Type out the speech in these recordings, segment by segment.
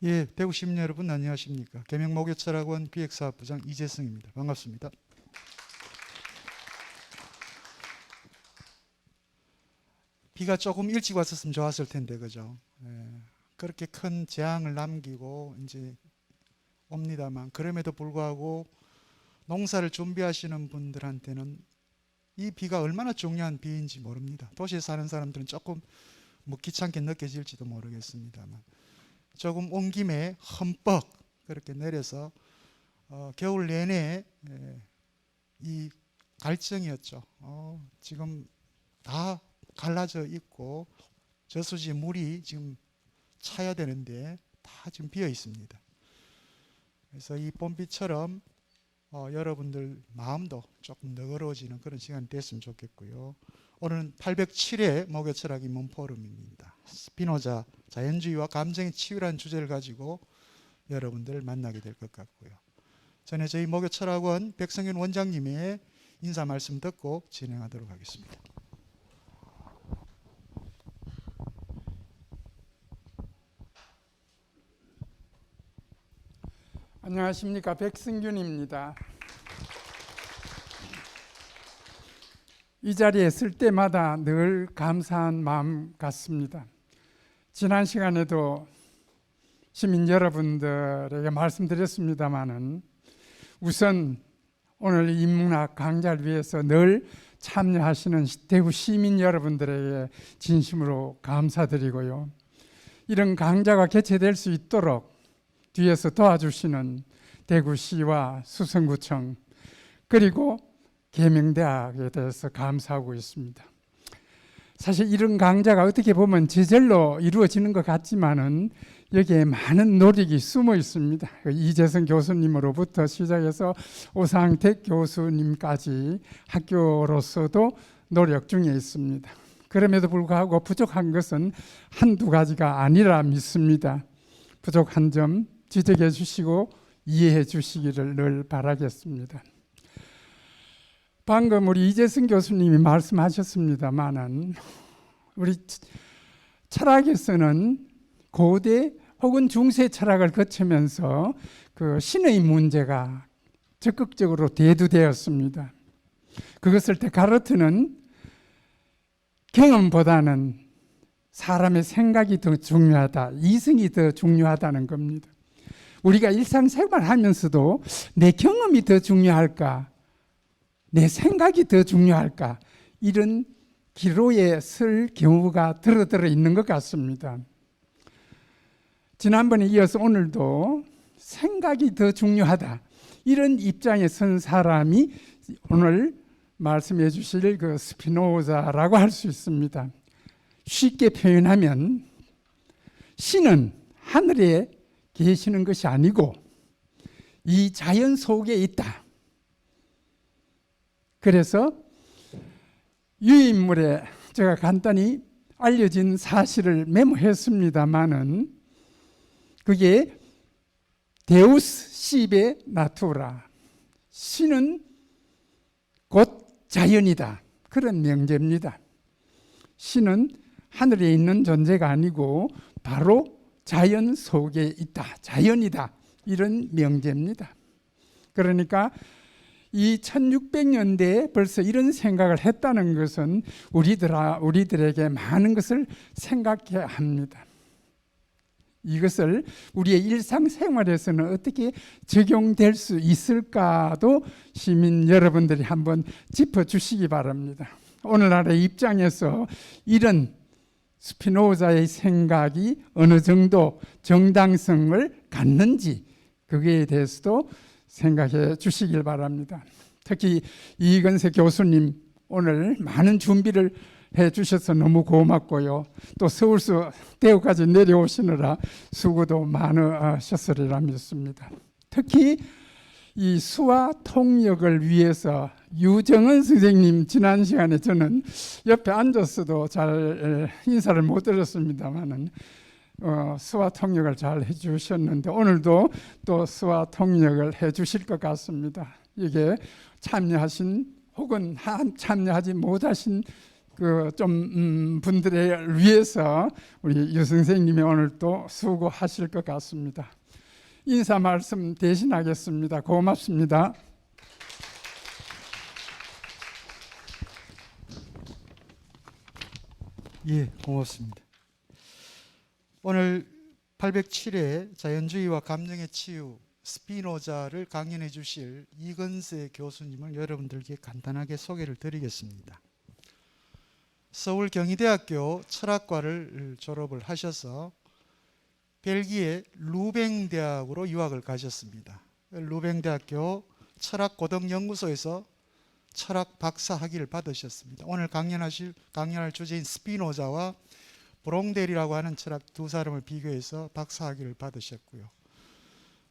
예, 대구 시민 여러분 안녕하십니까? 계명목요철학원 기획사업부장 이재성입니다. 반갑습니다. 비가 조금 일찍 왔었으면 좋았을 텐데, 그죠? 그렇게 큰 재앙을 남기고 이제 옵니다만, 그럼에도 불구하고 농사를 준비하시는 분들한테는 이 비가 얼마나 중요한 비인지 모릅니다. 도시에 사는 사람들은 조금 귀찮게 느껴질지도 모르겠습니다만, 조금 온 김에 흠뻑 그렇게 내려서 겨울 내내 이 갈증이었죠. 지금 다 갈라져 있고 저수지 물이 지금 차야 되는데 다 지금 비어 있습니다. 그래서 이 봄비처럼 여러분들 마음도 조금 너그러워지는 그런 시간이 됐으면 좋겠고요. 오늘은 807회 목요철학 입문 포럼입니다. 스피노자, 자연주의와 감정의 치유라는 주제를 가지고 여러분들 만나게 될 것 같고요. 전에 저희 목요철학원 백성현 원장님의 인사 말씀 듣고 진행하도록 하겠습니다. 안녕하십니까, 백승균입니다. 이 자리에 설 때마다 늘 감사한 마음 같습니다. 지난 시간에도 시민 여러분들에게 말씀드렸습니다마는 우선 오늘 인문학 강좌를 위해서 늘 참여하시는 대구 시민 여러분들에게 진심으로 감사드리고요. 이런 강좌가 개최될 수 있도록 뒤에서 도와주시는 대구시와 수성구청 그리고 계명대학에 대해서 감사하고 있습니다. 사실 이런 강좌가 어떻게 보면 제절로 이루어지는 것 같지만은 여기에 많은 노력이 숨어 있습니다. 이재성 교수님으로부터 시작해서 오상택 교수님까지 학교로서도 노력 중에 있습니다. 그럼에도 불구하고 부족한 것은 한두 가지가 아니라 믿습니다. 부족한 점 지적해 주시고 이해해 주시기를 늘 바라겠습니다. 방금 우리 이재성 교수님이 말씀하셨습니다마는 우리 철학에서는 고대 혹은 중세 철학을 거치면서 그 신의 문제가 적극적으로 대두되었습니다. 그것을 데카르트는 경험보다는 사람의 생각이 더 중요하다, 이성이 더 중요하다는 겁니다. 우리가 일상생활 하면서도 내 경험이 더 중요할까, 내 생각이 더 중요할까, 이런 기로에 설 경우가 들어 있는 것 같습니다. 지난번에 이어서 오늘도 생각이 더 중요하다, 이런 입장에 선 사람이 오늘 말씀해 주실 그 스피노자라고 할 수 있습니다. 쉽게 표현하면 신은 하늘에 계시는 것이 아니고 이 자연 속에 있다. 그래서 유인물에 제가 간단히 알려진 사실을 메모했습니다마는 그게 데우스 시베 나투라, 신은 곧 자연이다, 그런 명제입니다. 신은 하늘에 있는 존재가 아니고 바로 자연 속에 있다, 자연이다, 이런 명제입니다. 그러니까 이 1600년대에 벌써 이런 생각을 했다는 것은 우리들에게 많은 것을 생각해야 합니다. 이것을 우리의 일상생활에서는 어떻게 적용될 수 있을까도 시민 여러분들이 한번 짚어주시기 바랍니다. 오늘날의 입장에서 이런 스피노자의 생각이 어느 정도 정당성을 갖는지 그거에 대해서도 생각해 주시길 바랍니다. 특히 이건세 교수님 오늘 많은 준비를 해 주셔서 너무 고맙고요. 또 서울수 대구까지 내려오시느라 수고도 많으셨으리라 믿습니다. 특히 이 수화 통역을 위해서 유정은 선생님, 지난 시간에 저는 옆에 앉았어도 잘 인사를 못 드렸습니다만은 수화 통역을 잘 해주셨는데 오늘도 또 수화 통역을 해주실 것 같습니다. 이게 참여하신 혹은 참여하지 못하신 그 좀 분들을 위해서 우리 유 선생님이 오늘 또 수고하실 것 같습니다. 인사 말씀 대신하겠습니다. 고맙습니다. 예, 고맙습니다. 오늘 807회 자연주의와 감정의 치유 스피노자를 강연해 주실 이건세 교수님을 여러분들께 간단하게 소개를 드리겠습니다. 서울 경희대학교 철학과를 졸업을 하셔서 벨기에 루뱅 대학으로 유학을 가셨습니다. 루뱅 대학교 철학고등연구소에서 철학 박사 학위를 받으셨습니다. 오늘 강연할 주제인 스피노자와 브롱델이라고 하는 철학 두 사람을 비교해서 박사 학위를 받으셨고요.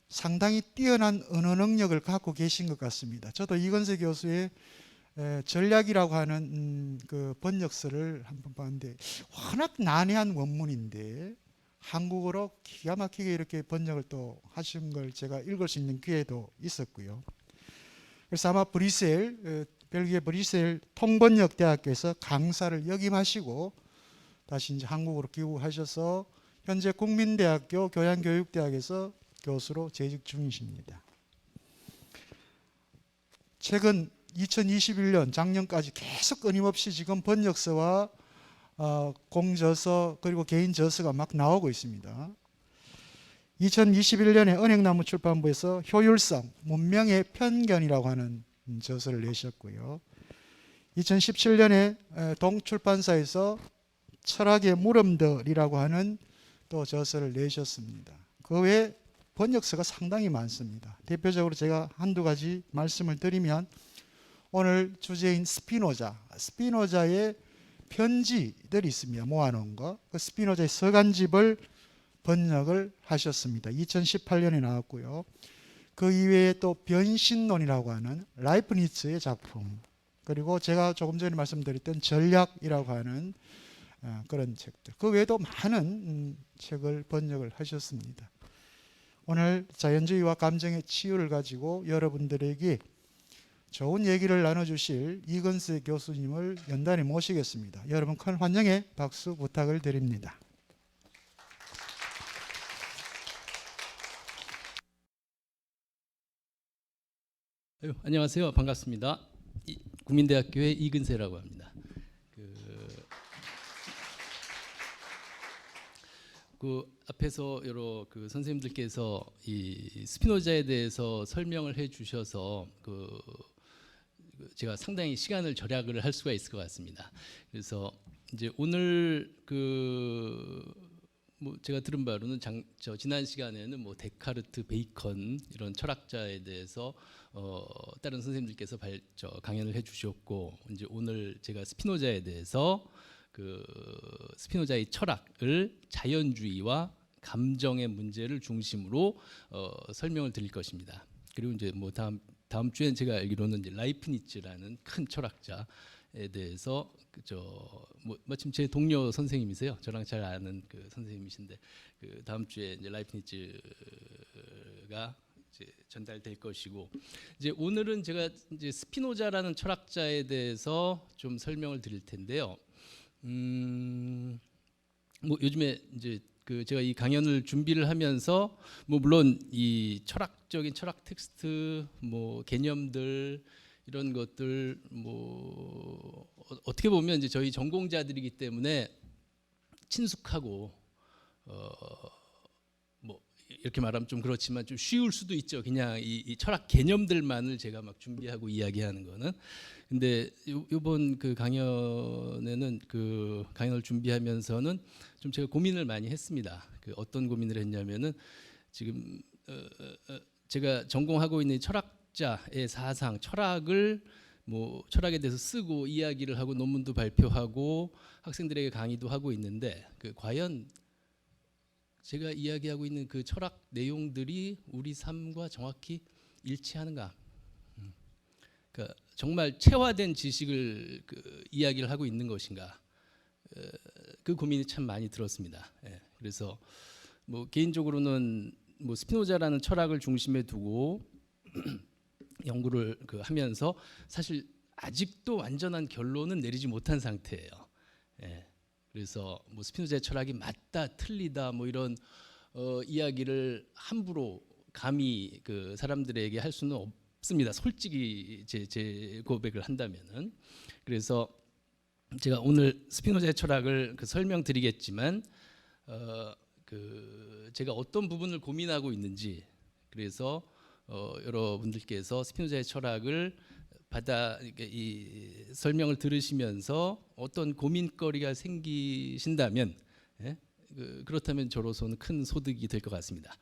상당히 뛰어난 언어 능력을 갖고 계신 것 같습니다. 저도 이건세 교수의 전략이라고 하는 그 번역서를 한번 봤는데 워낙 난해한 원문인데 한국어로 기가 막히게 이렇게 번역을 또 하신 걸 제가 읽을 수 있는 기회도 있었고요. 그래서 아마 벨기에 브뤼셀 통번역대학교에서 강사를 역임하시고 다시 이제 한국으로 귀국하셔서 현재 국민대학교 교양교육대학에서 교수로 재직 중이십니다. 최근 2021년 작년까지 계속 끊임없이 지금 번역서와 공저서 그리고 개인 저서가 막 나오고 있습니다. 2021년에 은행나무 출판부에서 효율성, 문명의 편견이라고 하는 저서를 내셨고요. 2017년에 동출판사에서 철학의 물음들이라고 하는 또 저서를 내셨습니다. 그 외에 번역서가 상당히 많습니다. 대표적으로 제가 한두 가지 말씀을 드리면 오늘 주제인 스피노자의 편지들이 있습니다. 모아놓은 거. 그 스피노자의 서간집을 번역을 하셨습니다. 2018년에 나왔고요. 그 이외에 또 변신론이라고 하는 라이프니츠의 작품, 그리고 제가 조금 전에 말씀드렸던 전략이라고 하는 그런 책들, 그 외에도 많은 책을 번역을 하셨습니다. 오늘 자연주의와 감정의 치유를 가지고 여러분들에게 좋은 얘기를 나눠주실 이건세 교수님을 연단에 모시겠습니다. 여러분 큰 환영의 박수 부탁을 드립니다. 안녕하세요. 반갑습니다. 국민대학교의 이근세라고 합니다. 그 앞에서 여러 그 선생님들께서 이 스피노자에 대해서 설명을 해주셔서 제가 상당히 시간을 절약을 할 수가 있을 것 같습니다. 그래서 이제 오늘 뭐 제가 들은 바로는 지난 시간에는 뭐 데카르트, 베이컨 이런 철학자에 대해서 다른 선생님들께서 강연을 해주셨고, 이제 오늘 제가 스피노자에 대해서 스피노자의 철학을 자연주의와 감정의 문제를 중심으로 설명을 드릴 것입니다. 그리고 이제 뭐 다음 주엔 제가 알기로는 이제 라이프니츠라는 큰 철학자에 대해서 뭐 마침 제 동료 선생님이세요. 저랑 잘 아는 그 선생님이신데 다음 주에 이제 라이프니츠가 이제 전달될 것이고, 이제 오늘은 제가 이제 스피노자라는 철학자에 대해서 좀 설명을 드릴 텐데요. 뭐 요즘에 이제 제가 이 강연을 준비를 하면서 뭐 물론 이 철학적인 철학 텍스트, 뭐 개념들 이런 것들 뭐 어떻게 보면 이제 저희 전공자들이기 때문에 친숙하고 뭐 이렇게 말하면 좀 그렇지만 좀 쉬울 수도 있죠. 그냥 이 철학 개념들만을 제가 막 준비하고 이야기하는 거는. 근데 이번 그 강연에는 그 강연을 준비하면서는 좀 제가 고민을 많이 했습니다. 어떤 고민을 했냐면은 지금 제가 전공하고 있는 철학자의 사상, 철학을 뭐 철학에 대해서 쓰고 이야기를 하고 논문도 발표하고 학생들에게 강의도 하고 있는데 과연 제가 이야기하고 있는 그 철학 내용들이 우리 삶과 정확히 일치하는가? 그러니까 정말 체화된 지식을 이야기를 하고 있는 것인가? 그 고민이 참 많이 들었습니다. 그래서 뭐 개인적으로는 뭐 스피노자라는 철학을 중심에 두고 연구를 하면서 사실 아직도 완전한 결론은 내리지 못한 상태예요. 예. 그래서 뭐 스피노자의 철학이 맞다 틀리다 뭐 이런 이야기를 함부로 감히 그 사람들에게 할 수는 없습니다. 솔직히 제 고백을 한다면은. 그래서 제가 오늘 스피노자의 철학을 설명드리겠지만 제가 어떤 부분을 고민하고 있는지, 그래서 여러분들께서 스피노자의 철학을 이 설명을 들으시면서 어떤 고민거리가 생기신다면, 예? 그렇다면 저로서는 큰 소득이 될 것 같습니다.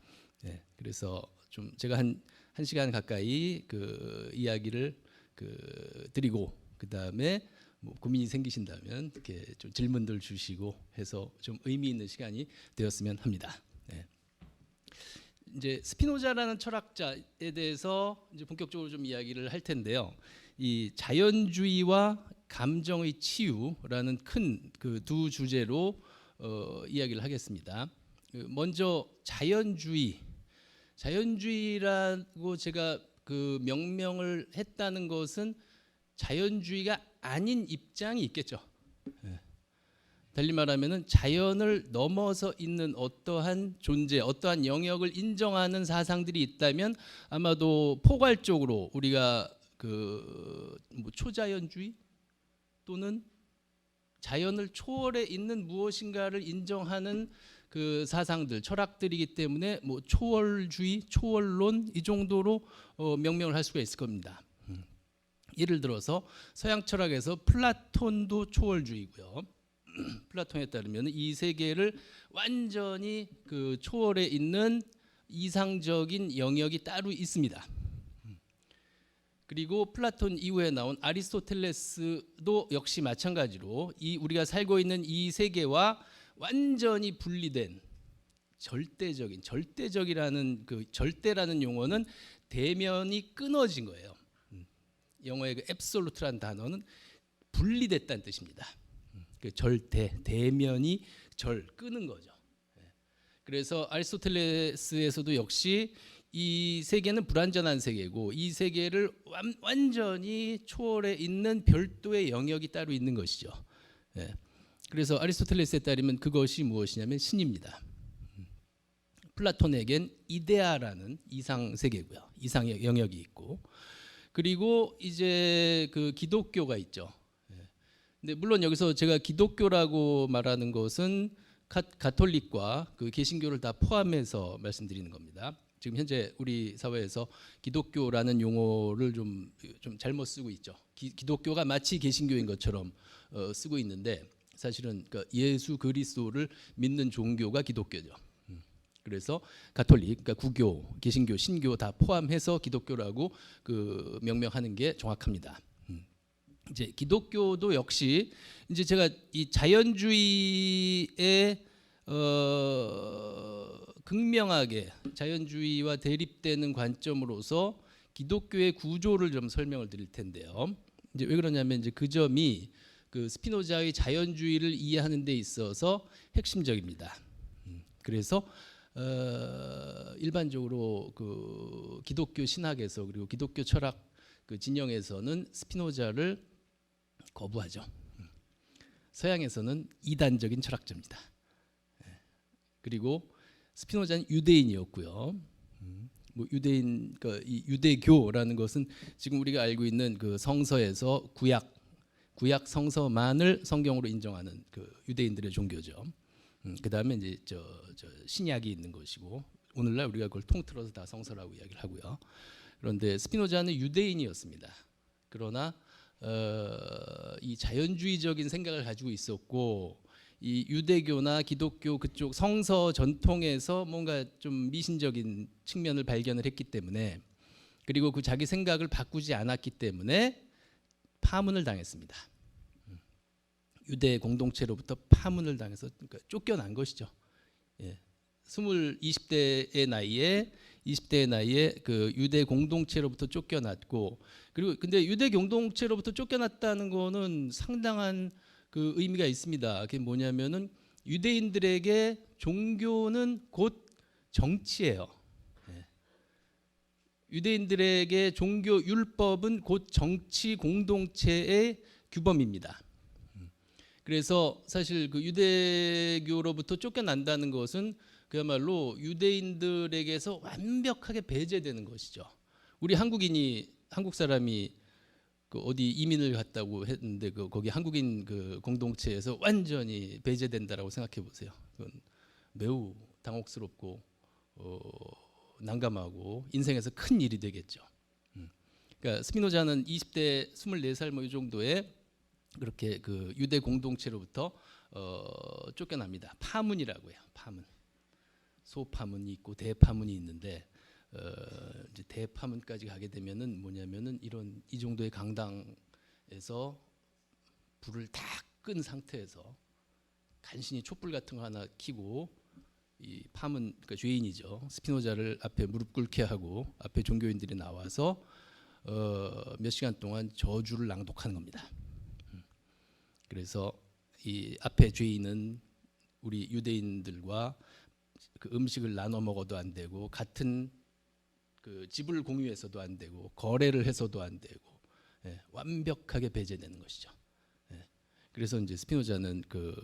예, 그래서 좀 제가 한 시간 가까이 이야기를 드리고, 그 다음에 뭐 고민이 생기신다면 이렇게 좀 질문들 주시고 해서 좀 의미 있는 시간이 되었으면 합니다. 예. 이제 스피노자라는 철학자에 대해서 이제 본격적으로 좀 이야기를 할 텐데요. 이 자연주의와 감정의 치유라는 큰 두 주제로 이야기를 하겠습니다. 먼저 자연주의라고 제가 명명을 했다는 것은 자연주의가 아닌 입장이 있겠죠. 달리 말하면은 자연을 넘어서 있는 어떠한 존재, 어떠한 영역을 인정하는 사상들이 있다면 아마도 포괄적으로 우리가 뭐 초자연주의 또는 자연을 초월해 있는 무엇인가를 인정하는 사상들, 철학들이기 때문에 뭐 초월주의, 초월론 이 정도로 명명을 할 수가 있을 겁니다. 예를 들어서 서양 철학에서 플라톤도 초월주의고요. 플라톤에 따르면 이 세계를 완전히 초월해 있는 이상적인 영역이 따로 있습니다. 그리고 플라톤 이후에 나온 아리스토텔레스도 역시 마찬가지로 우리가 살고 있는 이 세계와 완전히 분리된 절대적이라는 절대라는 용어는 대면이 끊어진 거예요. 영어의 absolute라는 단어는 분리됐다는 뜻입니다. 대면이 끊은 거죠. 그래서 아리스토텔레스에서도 역시 이 세계는 불완전한 세계고 이 세계를 완전히 초월해 있는 별도의 영역이 따로 있는 것이죠. 그래서 아리스토텔레스에 따르면 그것이 무엇이냐면 신입니다. 플라톤에겐 이데아라는 이상 세계고요. 이상의 영역이 있고, 그리고 이제 기독교가 있죠. 근데 물론 여기서 제가 기독교라고 말하는 것은 가톨릭과 개신교를 다 포함해서 말씀드리는 겁니다. 지금 현재 우리 사회에서 기독교라는 용어를 좀 잘못 쓰고 있죠. 기독교가 마치 개신교인 것처럼 쓰고 있는데 사실은 예수 그리스도를 믿는 종교가 기독교죠. 그래서 가톨릭, 그러니까 구교, 개신교, 신교 다 포함해서 기독교라고 명명하는 게 정확합니다. 이제 기독교도 역시 이제 제가 이 자연주의에 극명하게 자연주의와 대립되는 관점으로서 기독교의 구조를 좀 설명을 드릴 텐데요. 이제 왜 그러냐면 이제 그 점이 스피노자의 자연주의를 이해하는 데 있어서 핵심적입니다. 그래서 일반적으로 기독교 신학에서 그리고 기독교 철학 진영에서는 스피노자를 거부하죠. 서양에서는 이단적인 철학자입니다. 그리고 스피노자는 유대인이었고요. 뭐 유대인, 이 유대교라는 것은 지금 우리가 알고 있는 성서에서 구약 성서만을 성경으로 인정하는 유대인들의 종교죠. 그 다음에 이제 신약이 있는 것이고 오늘날 우리가 그걸 통틀어서 다 성서라고 이야기를 하고요. 그런데 스피노자는 유대인이었습니다. 그러나 이 자연주의적인 생각을 가지고 있었고 이 유대교나 기독교 그쪽 성서 전통에서 뭔가 좀 미신적인 측면을 발견을 했기 때문에, 그리고 자기 생각을 바꾸지 않았기 때문에 파문을 당했습니다. 유대 공동체로부터 파문을 당해서 쫓겨난 것이죠. 20대의 나이에 유대 공동체로부터 쫓겨났고, 그리고 근데 유대 공동체로부터 쫓겨났다는 거는 상당한 의미가 있습니다. 그게 뭐냐면은 유대인들에게 종교는 곧 정치예요. 유대인들에게 종교 율법은 곧 정치 공동체의 규범입니다. 그래서 사실 그 유대교로부터 쫓겨난다는 것은 그야말로 유대인들에게서 완벽하게 배제되는 것이죠. 우리 한국 사람이 그 어디 이민을 갔다고 했는데 거기 한국인 그 공동체에서 완전히 배제된다라고 생각해 보세요. 그건 매우 당혹스럽고 난감하고 인생에서 큰 일이 되겠죠. 그러니까 스피노자는 20대 24살 뭐 이 정도에 그렇게 그 유대 공동체로부터 쫓겨납니다. 파문이라고 해요. 파문. 소파문이 있고 대파문이 있는데 이제 대파문까지 가게 되면은 뭐냐면은 이 정도의 강당에서 불을 다 끈 상태에서 간신히 촛불 같은 거 하나 켜고 이 파문 그러니까 죄인이죠. 스피노자를 앞에 무릎 꿇게 하고 앞에 종교인들이 나와서 몇 시간 동안 저주를 낭독하는 겁니다. 그래서 이 앞에 죄인은 우리 유대인들과 그 음식을 나눠 먹어도 안 되고 같은 그 집을 공유해서도 안 되고 거래를 해서도 안 되고 완벽하게 배제되는 것이죠. 그래서 이제 스피노자는 그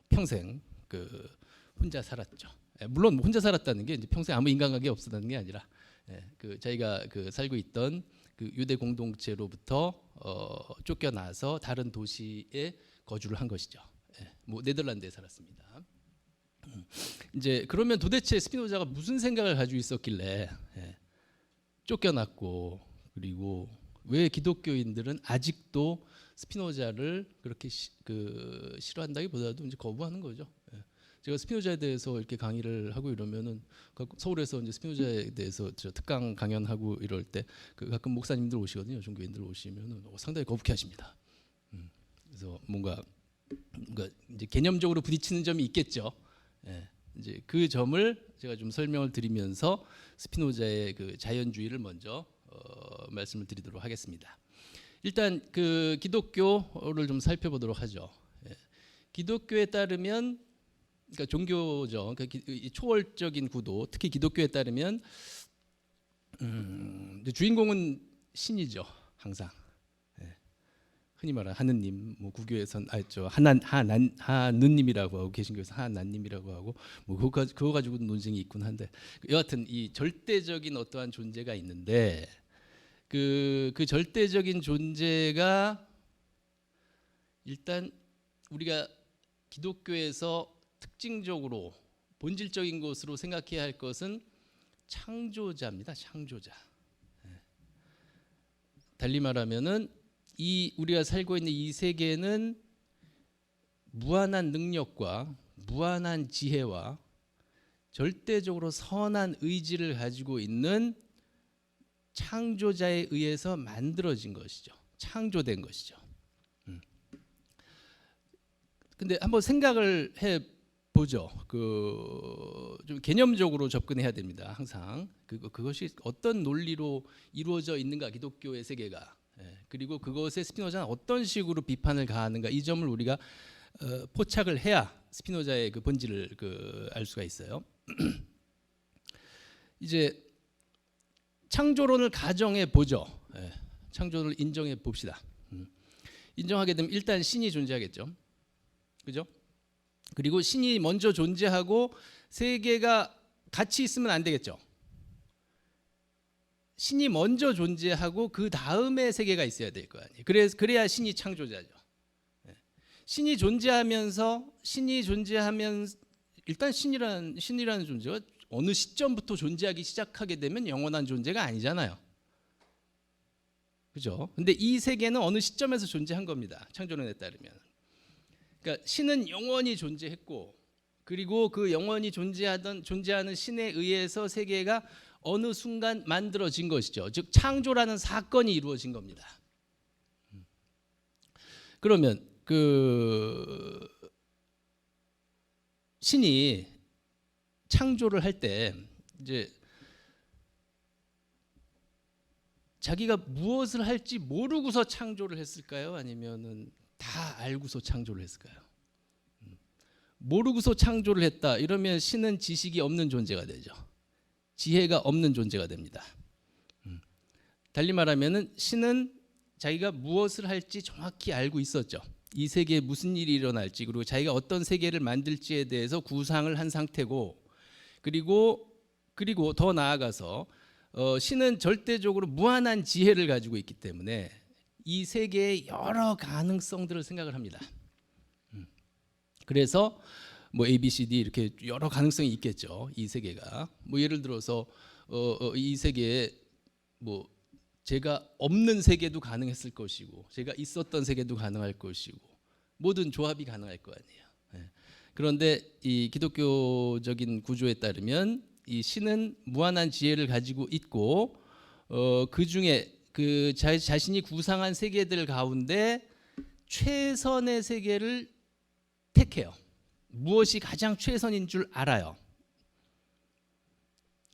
평생 그 혼자 살았죠. 물론 혼자 살았다는 게 이제 평생 아무 인간관계 없었다는 게 아니라 그 자기가 그 살고 있던 그 유대 공동체로부터 쫓겨나서 다른 도시에 거주를 한 것이죠. 뭐 네덜란드에 살았습니다. 이제 그러면 도대체 스피노자가 무슨 생각을 가지고 있었길래 쫓겨났고 그리고 왜 기독교인들은 아직도 스피노자를 그렇게 싫어한다기보다도 이제 거부하는 거죠. 제가 스피노자에 대해서 이렇게 강의를 하고 이러면은 서울에서 이제 스피노자에 대해서 특강 강연하고 이럴 때 가끔 목사님들 오시거든요. 종교인들 오시면은 상당히 거북해 하십니다. 그래서 뭔가 이제 개념적으로 부딪히는 점이 있겠죠. 이제 그 점을 제가 좀 설명을 드리면서 스피노자의 그 자연주의를 먼저 말씀을 드리도록 하겠습니다. 일단 그 기독교를 좀 살펴보도록 하죠. 기독교에 따르면 그러니까 종교죠. 그러니까 이 초월적인 구도, 특히 기독교에 따르면 주인공은 신이죠. 항상 흔히 말하는 하느님, 뭐 구교에선 하느님이라고 하고 개신교에서 하나님이라고 하고 뭐 그거 가지고 논쟁이 있군 한데 여하튼 이 절대적인 어떠한 존재가 있는데 그 절대적인 존재가 일단 우리가 기독교에서 특징적으로 본질적인 것으로 생각해야 할 것은 창조자입니다. 창조자. 달리 말하면은 이 우리가 살고 있는 이 세계는 무한한 능력과 무한한 지혜와 절대적으로 선한 의지를 가지고 있는 창조자에 의해서 만들어진 것이죠. 창조된 것이죠. 근데 한번 생각을 해 보죠. 좀 개념적으로 접근해야 됩니다. 항상 그것이 어떤 논리로 이루어져 있는가 기독교의 세계가 그리고 그것에 스피노자는 어떤 식으로 비판을 가하는가 이 점을 우리가 포착을 해야 스피노자의 그 본질을 알 수가 있어요. 이제 창조론을 가정해 보죠. 창조를 인정해 봅시다. 인정하게 되면 일단 신이 존재하겠죠. 그죠? 그리고 신이 먼저 존재하고 세계가 같이 있으면 안 되겠죠. 신이 먼저 존재하고 그 다음에 세계가 있어야 될 거 아니에요. 그래야 신이 창조자죠. 신이 존재하면 일단 신이라는 존재가 어느 시점부터 존재하기 시작하게 되면 영원한 존재가 아니잖아요. 그죠? 근데 이 세계는 어느 시점에서 존재한 겁니다. 창조론에 따르면. 그러니까 신은 영원히 존재했고 그리고 그 영원히 존재하는 신에 의해서 세계가 어느 순간 만들어진 것이죠. 즉 창조라는 사건이 이루어진 겁니다. 그러면 그 신이 창조를 할 때 이제 자기가 무엇을 할지 모르고서 창조를 했을까요? 아니면은 다 알고서 창조를 했을까요? 모르고서 창조를 했다. 이러면 신은 지식이 없는 존재가 되죠. 지혜가 없는 존재가 됩니다. 달리 말하면은 신은 자기가 무엇을 할지 정확히 알고 있었죠. 이 세계에 무슨 일이 일어날지, 그리고 자기가 어떤 세계를 만들지에 대해서 구상을 한 상태고, 그리고 더 나아가서 신은 절대적으로 무한한 지혜를 가지고 있기 때문에 이 세계의 여러 가능성들을 생각을 합니다. 그래서 뭐 A, B, C, D 이렇게 여러 가능성이 있겠죠. 이 세계가 뭐 예를 들어서 이 세계에 뭐 제가 없는 세계도 가능했을 것이고, 제가 있었던 세계도 가능할 것이고, 모든 조합이 가능할 거 아니에요. 예. 그런데 이 기독교적인 구조에 따르면 이 신은 무한한 지혜를 가지고 있고, 그 중에 그 자신이 구상한 세계들 가운데 최선의 세계를 택해요. 무엇이 가장 최선인 줄 알아요.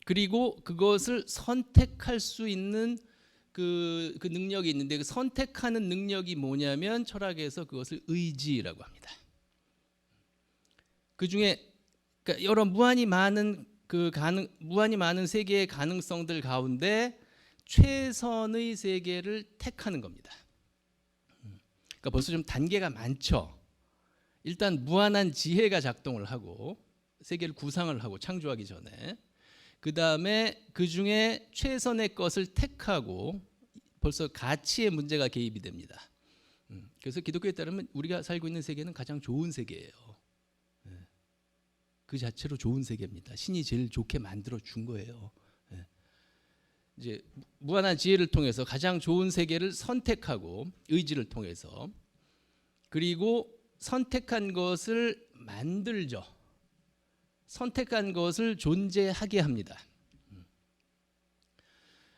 그리고 그것을 선택할 수 있는 그 능력이 있는데, 그 선택하는 능력이 뭐냐면 철학에서 그것을 의지라고 합니다. 그 중에 그러니까 여러 무한히 많은 세계의 가능성들 가운데 최선의 세계를 택하는 겁니다. 그러니까 벌써 좀 단계가 많죠. 일단 무한한 지혜가 작동을 하고 세계를 구상을 하고 창조하기 전에, 그 다음에 그 중에 최선의 것을 택하고 벌써 가치의 문제가 개입이 됩니다. 그래서 기독교에 따르면 우리가 살고 있는 세계는 가장 좋은 세계예요. 그 자체로 좋은 세계입니다. 신이 제일 좋게 만들어 준 거예요. 이제 무한한 지혜를 통해서 가장 좋은 세계를 선택하고 의지를 통해서, 그리고 선택한 것을 만들죠. 선택한 것을 존재하게 합니다.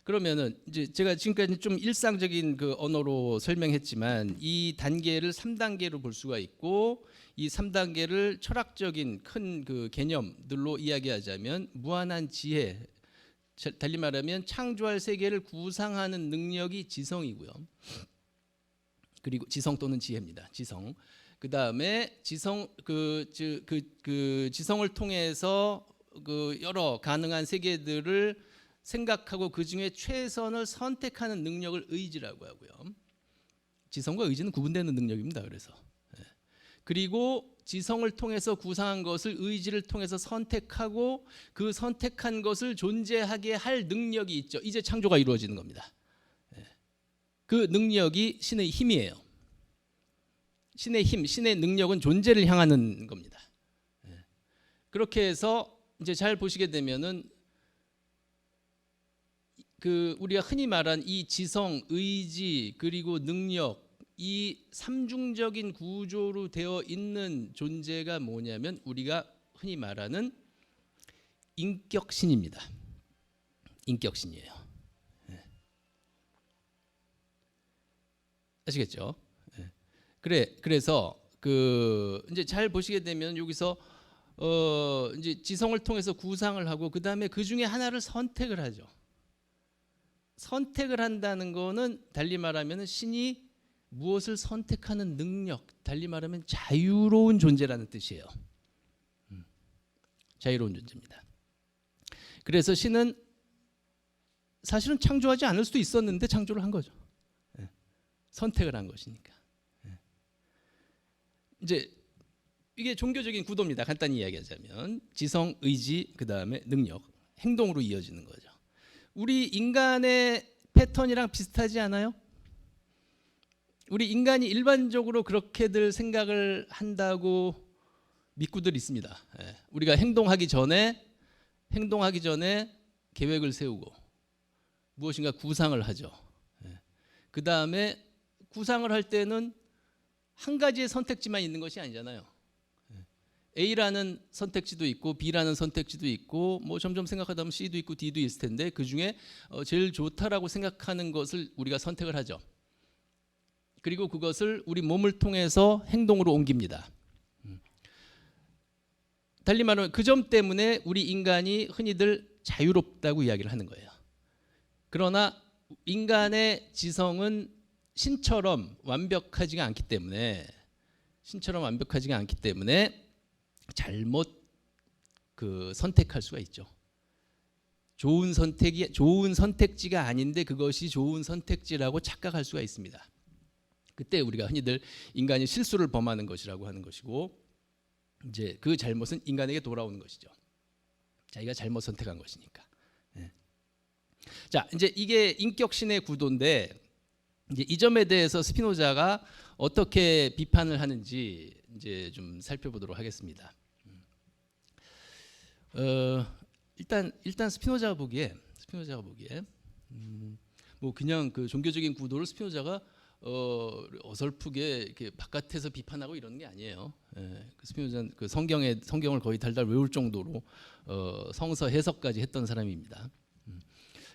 그러면은 이제 제가 지금까지 좀 일상적인 그 언어로 설명했지만 이 단계를 3단계로 볼 수가 있고, 이 3단계를 철학적인 큰 그 개념들로 이야기하자면 무한한 지혜, 달리 말하면 창조할 세계를 구상하는 능력이 지성이고요. 그리고 지성 또는 지혜입니다. 지성. 그 다음에 지성을 통해서 그 여러 가능한 세계들을 생각하고 그 중에 최선을 선택하는 능력을 의지라고 하고요. 지성과 의지는 구분되는 능력입니다. 그래서 그리고 지성을 통해서 구상한 것을 의지를 통해서 선택하고 그 선택한 것을 존재하게 할 능력이 있죠. 이제 창조가 이루어지는 겁니다. 그 능력이 신의 힘이에요. 신의 힘, 신의 능력은 존재를 향하는 겁니다. 그렇게 해서 이제 잘 보시게 되면은 그 우리가 흔히 말한 이 지성, 의지, 그리고 능력, 이 삼중적인 구조로 되어 있는 존재가 뭐냐면 우리가 흔히 말하는 인격신입니다. 인격신이에요. 아시겠죠? 그래서 그 이제 잘 보시게 되면 여기서 이제 지성을 통해서 구상을 하고 그 다음에 그 중에 하나를 선택을 하죠. 선택을 한다는 거는 달리 말하면 신이 무엇을 선택하는 능력, 달리 말하면 자유로운 존재라는 뜻이에요. 자유로운 존재입니다. 그래서 신은 사실은 창조하지 않을 수도 있었는데 창조를 한 거죠. 선택을 한 것이니까. 이제 이게 종교적인 구도입니다. 간단히 이야기하자면 지성, 의지, 그 다음에 능력, 행동으로 이어지는 거죠. 우리 인간의 패턴이랑 비슷하지 않아요? 우리 인간이 일반적으로 그렇게들 생각을 한다고 믿고들 있습니다. 우리가 행동하기 전에 계획을 세우고 무엇인가 구상을 하죠. 그 다음에 구상을 할 때는 한 가지의 선택지만 있는 것이 아니잖아요. A라는 선택지도 있고 B라는 선택지도 있고 뭐 점점 생각하다 보면 C도 있고 D도 있을 텐데 그 중에 제일 좋다라고 생각하는 것을 우리가 선택을 하죠. 그리고 그것을 우리 몸을 통해서 행동으로 옮깁니다. 달리 말하면 그 점 때문에 우리 인간이 흔히들 자유롭다고 이야기를 하는 거예요. 그러나 인간의 지성은 신처럼 완벽하지가 않기 때문에 잘못 그 선택할 수가 있죠. 좋은 선택지가 아닌데 그것이 좋은 선택지라고 착각할 수가 있습니다. 그때 우리가 흔히들 인간이 실수를 범하는 것이라고 하는 것이고, 이제 그 잘못은 인간에게 돌아오는 것이죠. 자기가 잘못 선택한 것이니까. 예. 자, 이제 이게 인격신의 구도인데, 이제 이 점에 대해서 스피노자가 어떻게 비판을 하는지 이제 좀 살펴보도록 하겠습니다. 일단 스피노자가 보기에 뭐 그냥 그 종교적인 구도를 스피노자가 어설프게 이렇게 바깥에서 비판하고 이러는 게 아니에요. 그 스피노자는 그 성경을 거의 달달 외울 정도로 성서 해석까지 했던 사람입니다.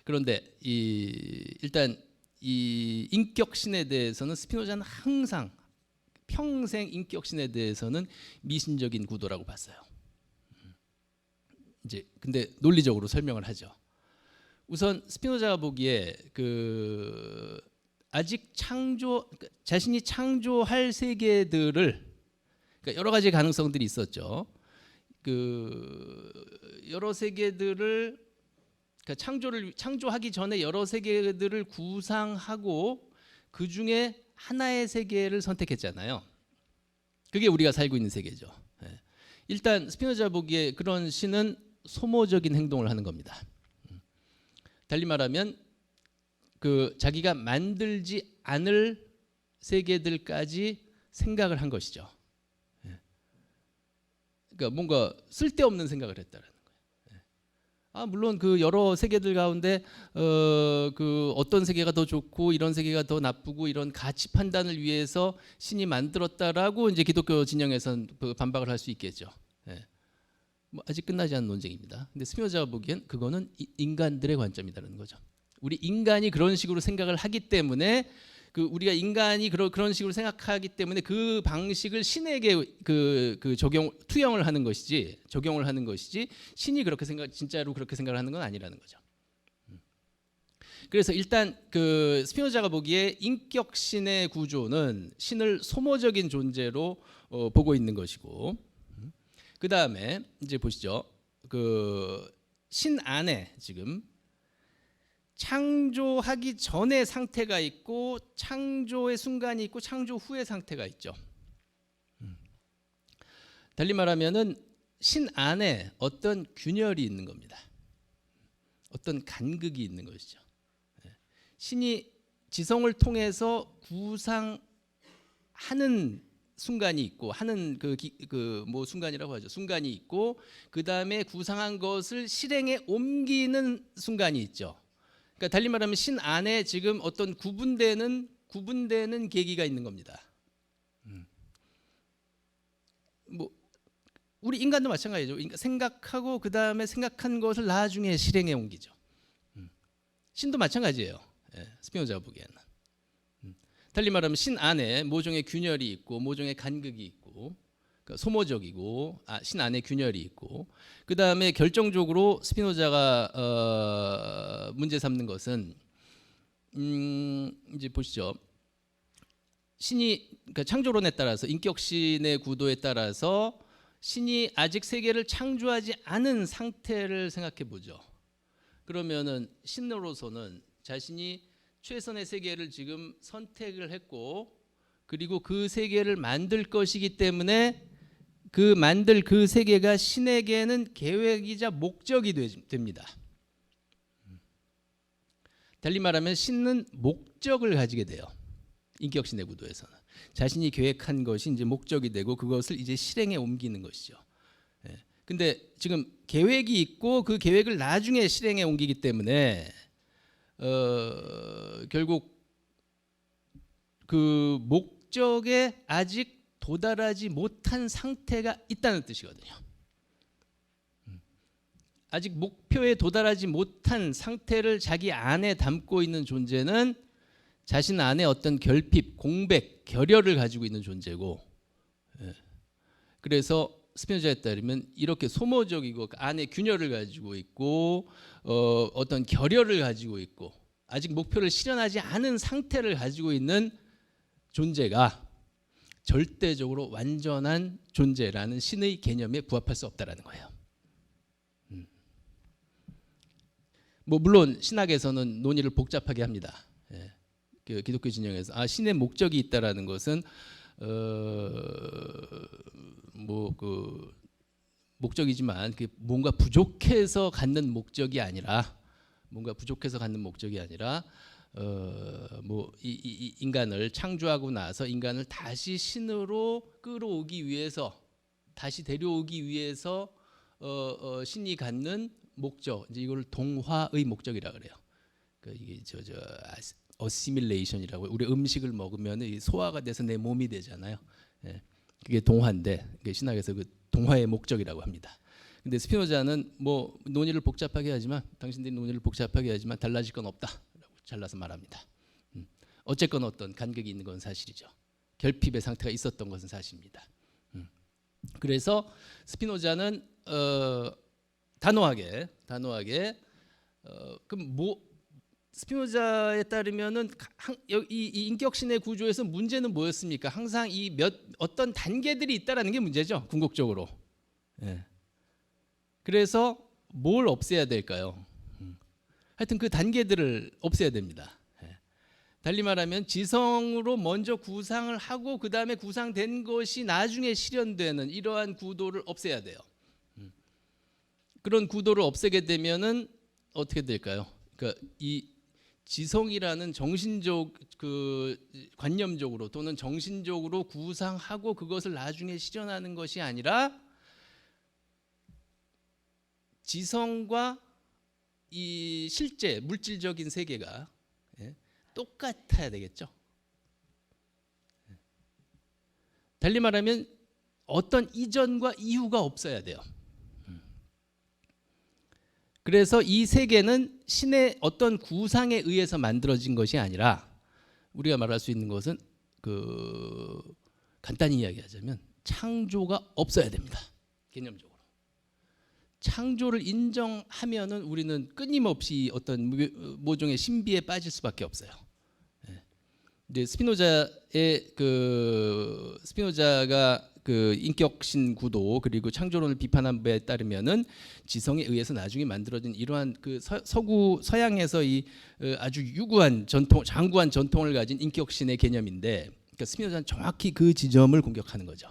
그런데 일단 이 인격신에 대해서는 스피노자는 항상 평생 인격신에 대해서는 미신적인 구도라고 봤어요. 이제 근데 논리적으로 설명을 하죠. 우선 스피노자가 보기에 그 아직 자신이 창조할 세계들을, 그러니까 여러 가지 가능성들이 있었죠. 그 여러 세계들을, 그러니까 창조하기 전에 여러 세계들을 구상하고 그 중에 하나의 세계를 선택했잖아요. 그게 우리가 살고 있는 세계죠. 일단 스피노자 보기에 그런 신은 소모적인 행동을 하는 겁니다. 달리 말하면 그 자기가 만들지 않을 세계들까지 생각을 한 것이죠. 그러니까 뭔가 쓸데없는 생각을 했다라는 거예요. 물론 그 여러 세계들 가운데 그 어떤 세계가 더 좋고 이런 세계가 더 나쁘고 이런 가치 판단을 위해서 신이 만들었다라고 이제 기독교 진영에서는 반박을 할 수 있겠죠. 뭐 아직 끝나지 않은 논쟁입니다. 근데 스피노자가 보기엔 그거는 인간들의 관점이라는 거죠. 우리 인간이 그런 식으로 생각을 하기 때문에 우리가 인간이 그런 식으로 생각하기 때문에 그 방식을 신에게 투영을 하는 것이지, 적용을 하는 것이지, 신이 진짜로 그렇게 생각을 하는 건 아니라는 거죠. 그래서 일단 그 스피노자가 보기에 인격신의 구조는 신을 소모적인 존재로 보고 있는 것이고, 그 다음에 이제 보시죠. 그 신 안에 지금 창조하기 전의 상태가 있고, 창조의 순간이 있고, 창조 후의 상태가 있죠. 달리 말하면은 신 안에 어떤 균열이 있는 겁니다. 어떤 간극이 있는 것이죠. 신이 지성을 통해서 구상하는 순간이 있고, 하는 뭐 순간이라고 하죠. 순간이 있고, 그 다음에 구상한 것을 실행에 옮기는 순간이 있죠. 그러니까 달리 말하면 신 안에 지금 어떤 구분되는 계기가 있는 겁니다. 뭐 우리 인간도 마찬가지죠. 생각하고 그 다음에 생각한 것을 나중에 실행에 옮기죠. 신도 마찬가지예요. 스피노자가 보기에는. 달리 말하면 신 안에 모종의 균열이 있고, 모종의 간극이 있고, 그러니까 소모적이고, 신 안에 균열이 있고, 그 다음에 결정적으로 스피노자가 문제 삼는 것은 이제 보시죠. 신이, 그러니까 창조론에 따라서, 인격신의 구도에 따라서 신이 아직 세계를 창조하지 않은 상태를 생각해 보죠. 그러면은 신으로서는 자신이 최선의 세계를 지금 선택을 했고, 그리고 그 세계를 만들 것이기 때문에 만들 그 세계가 신에게는 계획이자 목적이 됩니다. 달리 말하면 신은 목적을 가지게 돼요. 인격신의 구도에서는 자신이 계획한 것이 이제 목적이 되고, 그것을 이제 실행에 옮기는 것이죠. 근데 지금 계획이 있고 그 계획을 나중에 실행에 옮기기 때문에 결국 그 목적에 아직 도달하지 못한 상태가 있다는 뜻이거든요. 아직 목표에 도달하지 못한 상태를 자기 안에 담고 있는 존재는 자신 안에 어떤 결핍, 공백, 결여를 가지고 있는 존재고, 그래서 스피노자에 따르면 이렇게 소모적이고 안에 균열을 가지고 있고, 어떤 결여를 가지고 있고, 아직 목표를 실현하지 않은 상태를 가지고 있는 존재가 절대적으로 완전한 존재라는 신의 개념에 부합할 수 없다라는 거예요. 뭐 물론 신학에서는 논의를 복잡하게 합니다. 그 기독교 진영에서 신의 목적이 있다라는 것은 뭐 그 목적이지만 그 뭔가 부족해서 갖는 목적이 아니라 뭐 이 인간을 창조하고 나서 인간을 다시 신으로 끌어오기 위해서, 다시 데려오기 위해서 신이 갖는 목적, 이제 이걸 동화의 목적이라 그래요. 그 이게 어시밀레이션이라고, 우리 음식을 먹으면 이 소화가 돼서 내 몸이 되잖아요. 예. 그게 동화인데, 그게 신학에서 그 동화의 목적이라고 합니다. 근데 스피노자는 뭐 논의를 복잡하게 하지만, 당신들이 논의를 복잡하게 하지만 달라질 건 없다라고 잘라서 말합니다. 어쨌건 어떤 간격이 있는 건 사실이죠. 결핍의 상태가 있었던 것은 사실입니다. 그래서 스피노자는 단호하게 그럼 뭐 스피노자에 따르면은 이 인격신의 구조에서 문제는 뭐였습니까? 항상 이 어떤 단계들이 있다라는 게 문제죠. 궁극적으로. 예. 그래서 뭘 없애야 될까요? 하여튼 그 단계들을 없애야 됩니다. 예. 달리 말하면 지성으로 먼저 구상을 하고 그 다음에 구상된 것이 나중에 실현되는 이러한 구도를 없애야 돼요. 그런 구도를 없애게 되면은 어떻게 될까요? 그러니까 이 지성이라는 정신적 그 관념적으로 또는 정신적으로 구상하고 그것을 나중에 실현하는 것이 아니라 지성과 이 실제 물질적인 세계가 똑같아야 되겠죠. 달리 말하면 어떤 이전과 이후가 없어야 돼요. 그래서 이 세계는 신의 어떤 구상에 의해서 만들어진 것이 아니라 우리가 말할 수 있는 것은 그 간단히 이야기하자면 창조가 없어야 됩니다. 개념적으로. 창조를 인정하면은 우리는 끊임없이 어떤 모종의 신비에 빠질 수밖에 없어요. 이제 스피노자가 그 인격신 구도 그리고 창조론을 비판한 바에 따르면은 지성에 의해서 나중에 만들어진 이러한 그 서양에서 이 아주 유구한 전통, 장구한 전통을 가진 인격신의 개념인데, 그러니까 스피노자는 정확히 그 지점을 공격하는 거죠.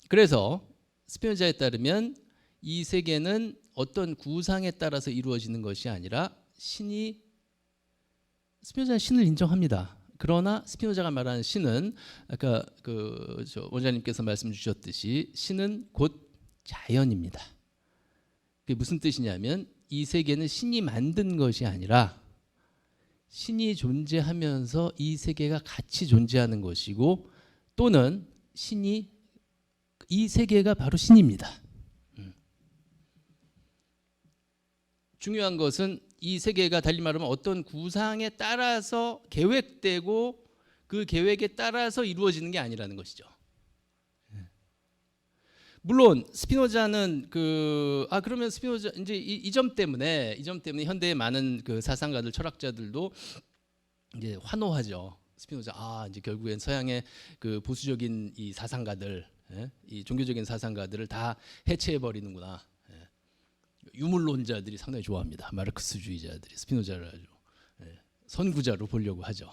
그래서 스피노자에 따르면 이 세계는 어떤 구상에 따라서 이루어지는 것이 아니라 스피노자는 신을 인정합니다. 그러나 스피노자가 말하는 신은 아까 그 원장님께서 말씀 주셨듯이 신은 곧 자연입니다. 그게 무슨 뜻이냐면 이 세계는 신이 만든 것이 아니라 신이 존재하면서 이 세계가 같이 존재하는 것이고, 또는 이 세계가 바로 신입니다. 중요한 것은 이 세계가 달리 말하면 어떤 구상에 따라서 계획되고 그 계획에 따라서 이루어지는 게 아니라는 것이죠. 물론 스피노자는 그러면 스피노자 이제 이 점 때문에 현대의 많은 그 사상가들, 철학자들도 이제 환호하죠. 스피노자 이제 결국엔 서양의 그 보수적인 이 사상가들, 이 종교적인 사상가들을 다 해체해 버리는구나. 유물론자들이 상당히 좋아합니다. 마르크스주의자들이 스피노자를 아주 선구자로 보려고 하죠.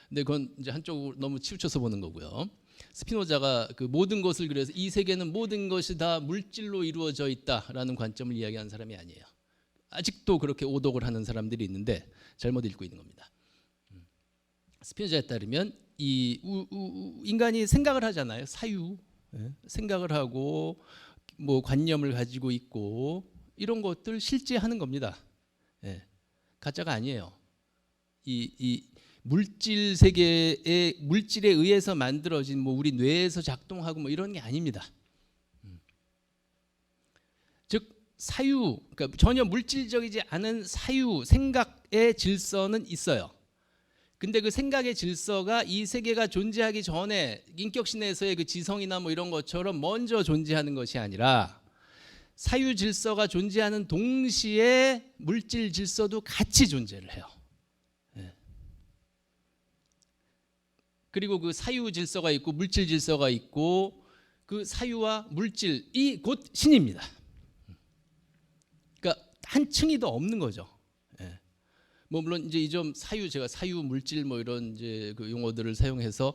근데 그건 이제 한쪽으로 너무 치우쳐서 보는 거고요. 스피노자가 그 모든 것을 그래서 이 세계는 모든 것이 다 물질로 이루어져 있다라는 관점을 이야기하는 사람이 아니에요. 아직도 그렇게 오독을 하는 사람들이 있는데 잘못 읽고 있는 겁니다. 스피노자에 따르면 이 인간이 생각을 하잖아요. 사유, 생각을 하고 뭐 관념을 가지고 있고 이런 것들 실제 하는 겁니다. 가짜가 아니에요. 이 물질 세계의 물질에 의해서 만들어진 뭐 우리 뇌에서 작동하고 뭐 이런 게 아닙니다. 즉 사유, 그러니까 전혀 물질적이지 않은 사유, 생각의 질서는 있어요. 근데 그 생각의 질서가 이 세계가 존재하기 전에 인격신에서의 그 지성이나 뭐 이런 것처럼 먼저 존재하는 것이 아니라 사유 질서가 존재하는 동시에 물질 질서도 같이 존재를 해요. 그리고 그 사유 질서가 있고 물질 질서가 있고 그 사유와 물질이 곧 신입니다. 그러니까 한 층이 더 없는 거죠. 뭐 물론 이제 이 점 사유 제가 사유 물질 뭐 이런 이제 그 용어들을 사용해서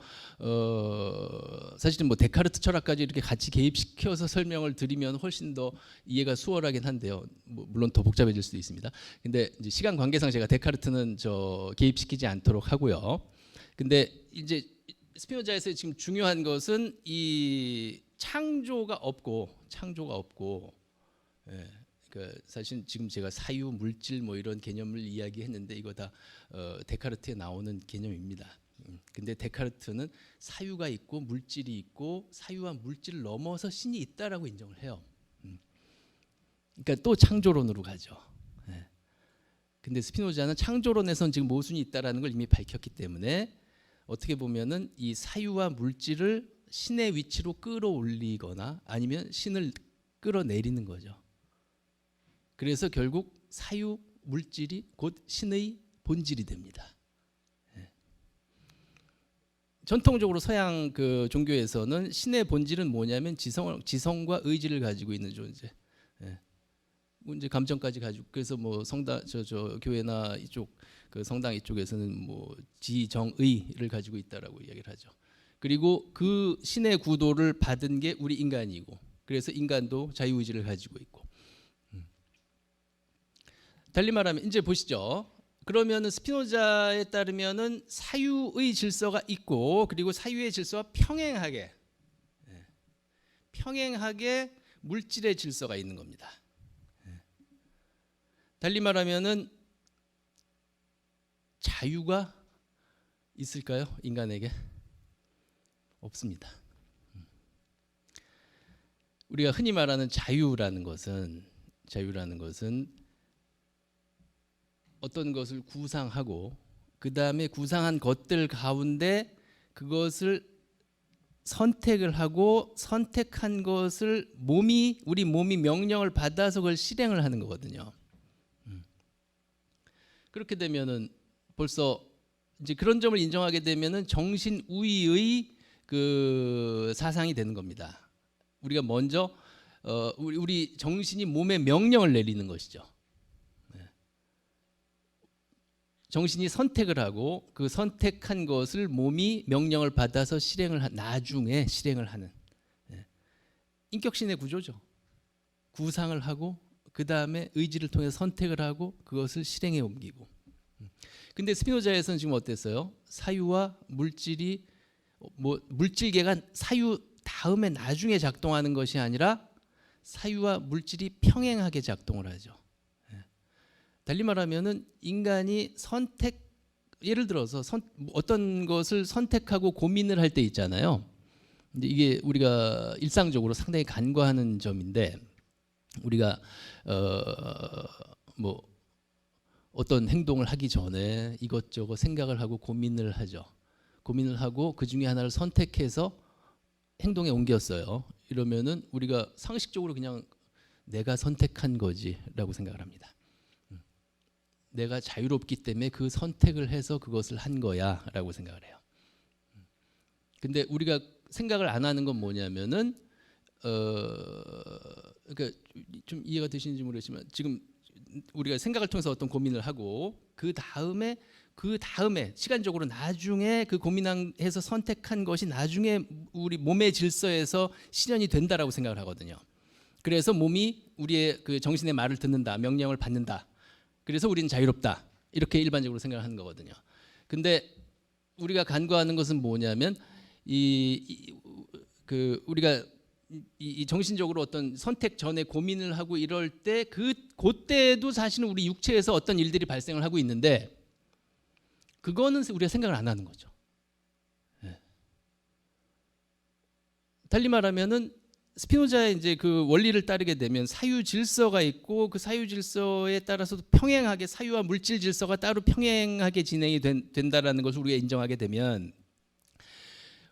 사실은 뭐 데카르트 철학까지 이렇게 같이 개입시켜서 설명을 드리면 훨씬 더 이해가 수월하긴 한데요. 뭐 물론 더 복잡해질 수도 있습니다. 근데 이제 시간 관계상 제가 데카르트는 개입시키지 않도록 하고요. 근데 이제 스피노자에서 지금 중요한 것은 이 창조가 없고 예. 그 사실 지금 제가 사유, 물질 뭐 이런 개념을 이야기했는데 이거 다 데카르트에 나오는 개념입니다. 근데 데카르트는 사유가 있고 물질이 있고 사유와 물질을 넘어서 신이 있다라고 인정을 해요. 그러니까 또 창조론으로 가죠. 예. 근데 스피노자는 창조론에선 지금 모순이 있다라는 걸 이미 밝혔기 때문에 어떻게 보면은 이 사유와 물질을 신의 위치로 끌어올리거나 아니면 신을 끌어내리는 거죠. 그래서 결국 사유 물질이 곧 신의 본질이 됩니다. 예. 전통적으로 서양 그 종교에서는 신의 본질은 뭐냐면 지성과 의지를 가지고 있는 존재. 예. 뭐 이제 감정까지 가지고 그래서 뭐 성당 저 교회나 이쪽 그 성당 이쪽에서는 뭐 지정의를 가지고 있다라고 이야기를 하죠. 그리고 그 신의 구도를 받은 게 우리 인간이고 그래서 인간도 자유의지를 가지고 있고. 달리 말하면 이제 보시죠. 그러면은 스피노자에 따르면은 사유의 질서가 있고 그리고 사유의 질서와 평행하게 물질의 질서가 있는 겁니다. 달리 말하면은 자유가 있을까요? 인간에게 없습니다. 우리가 흔히 말하는 자유라는 것은 어떤 것을 구상하고 그 다음에 구상한 것들 가운데 그것을 선택을 하고 선택한 것을 우리 몸이 명령을 받아서 그걸 실행을 하는 거거든요. 그렇게 되면은 벌써 이제 그런 점을 인정하게 되면은 정신 우위의 그 사상이 되는 겁니다. 우리가 먼저 우리 정신이 몸에 명령을 내리는 것이죠. 정신이 선택을 하고 그 선택한 것을 몸이 명령을 받아서 나중에 실행을 하는 인격신의 구조죠. 구상을 하고 그 다음에 의지를 통해서 선택을 하고 그것을 실행에 옮기고. 근데 스피노자에서는 지금 어땠어요? 사유와 물질이 물질계가 사유 다음에 나중에 작동하는 것이 아니라 사유와 물질이 평행하게 작동을 하죠. 달리 말하면은 인간이 예를 들어서 어떤 것을 선택하고 고민을 할 때 있잖아요. 근데 이게 우리가 일상적으로 상당히 간과하는 점인데 우리가 뭐 어떤 행동을 하기 전에 이것저것 생각을 하고 고민을 하죠. 고민을 하고 그 중에 하나를 선택해서 행동에 옮겼어요. 이러면은 우리가 상식적으로 그냥 내가 선택한 거지라고 생각을 합니다. 내가 자유롭기 때문에 그 선택을 해서 그것을 한 거야라고 생각을 해요. 근데 우리가 생각을 안 하는 건 뭐냐면은 그러니까 좀 이해가 되시는지 모르겠지만 지금 우리가 생각을 통해서 어떤 고민을 하고 그 다음에 시간적으로 나중에 그 고민해서 선택한 것이 나중에 우리 몸의 질서에서 실현이 된다라고 생각을 하거든요. 그래서 몸이 우리의 그 정신의 말을 듣는다, 명령을 받는다. 그래서 우리는 자유롭다. 이렇게 일반적으로 생각을 하는 거거든요. 근데 우리가 간과하는 것은 뭐냐면 우리가 이 정신적으로 어떤 선택 전에 고민을 하고 이럴 때 그때도 사실은 우리 육체에서 어떤 일들이 발생을 하고 있는데 그거는 우리가 생각을 안 하는 거죠. 달리 말하면은 스피노자의 이제 그 원리를 따르게 되면 사유 질서가 있고 그 사유 질서에 따라서 평행하게 사유와 물질 질서가 따로 평행하게 진행이 된다라는 것을 우리가 인정하게 되면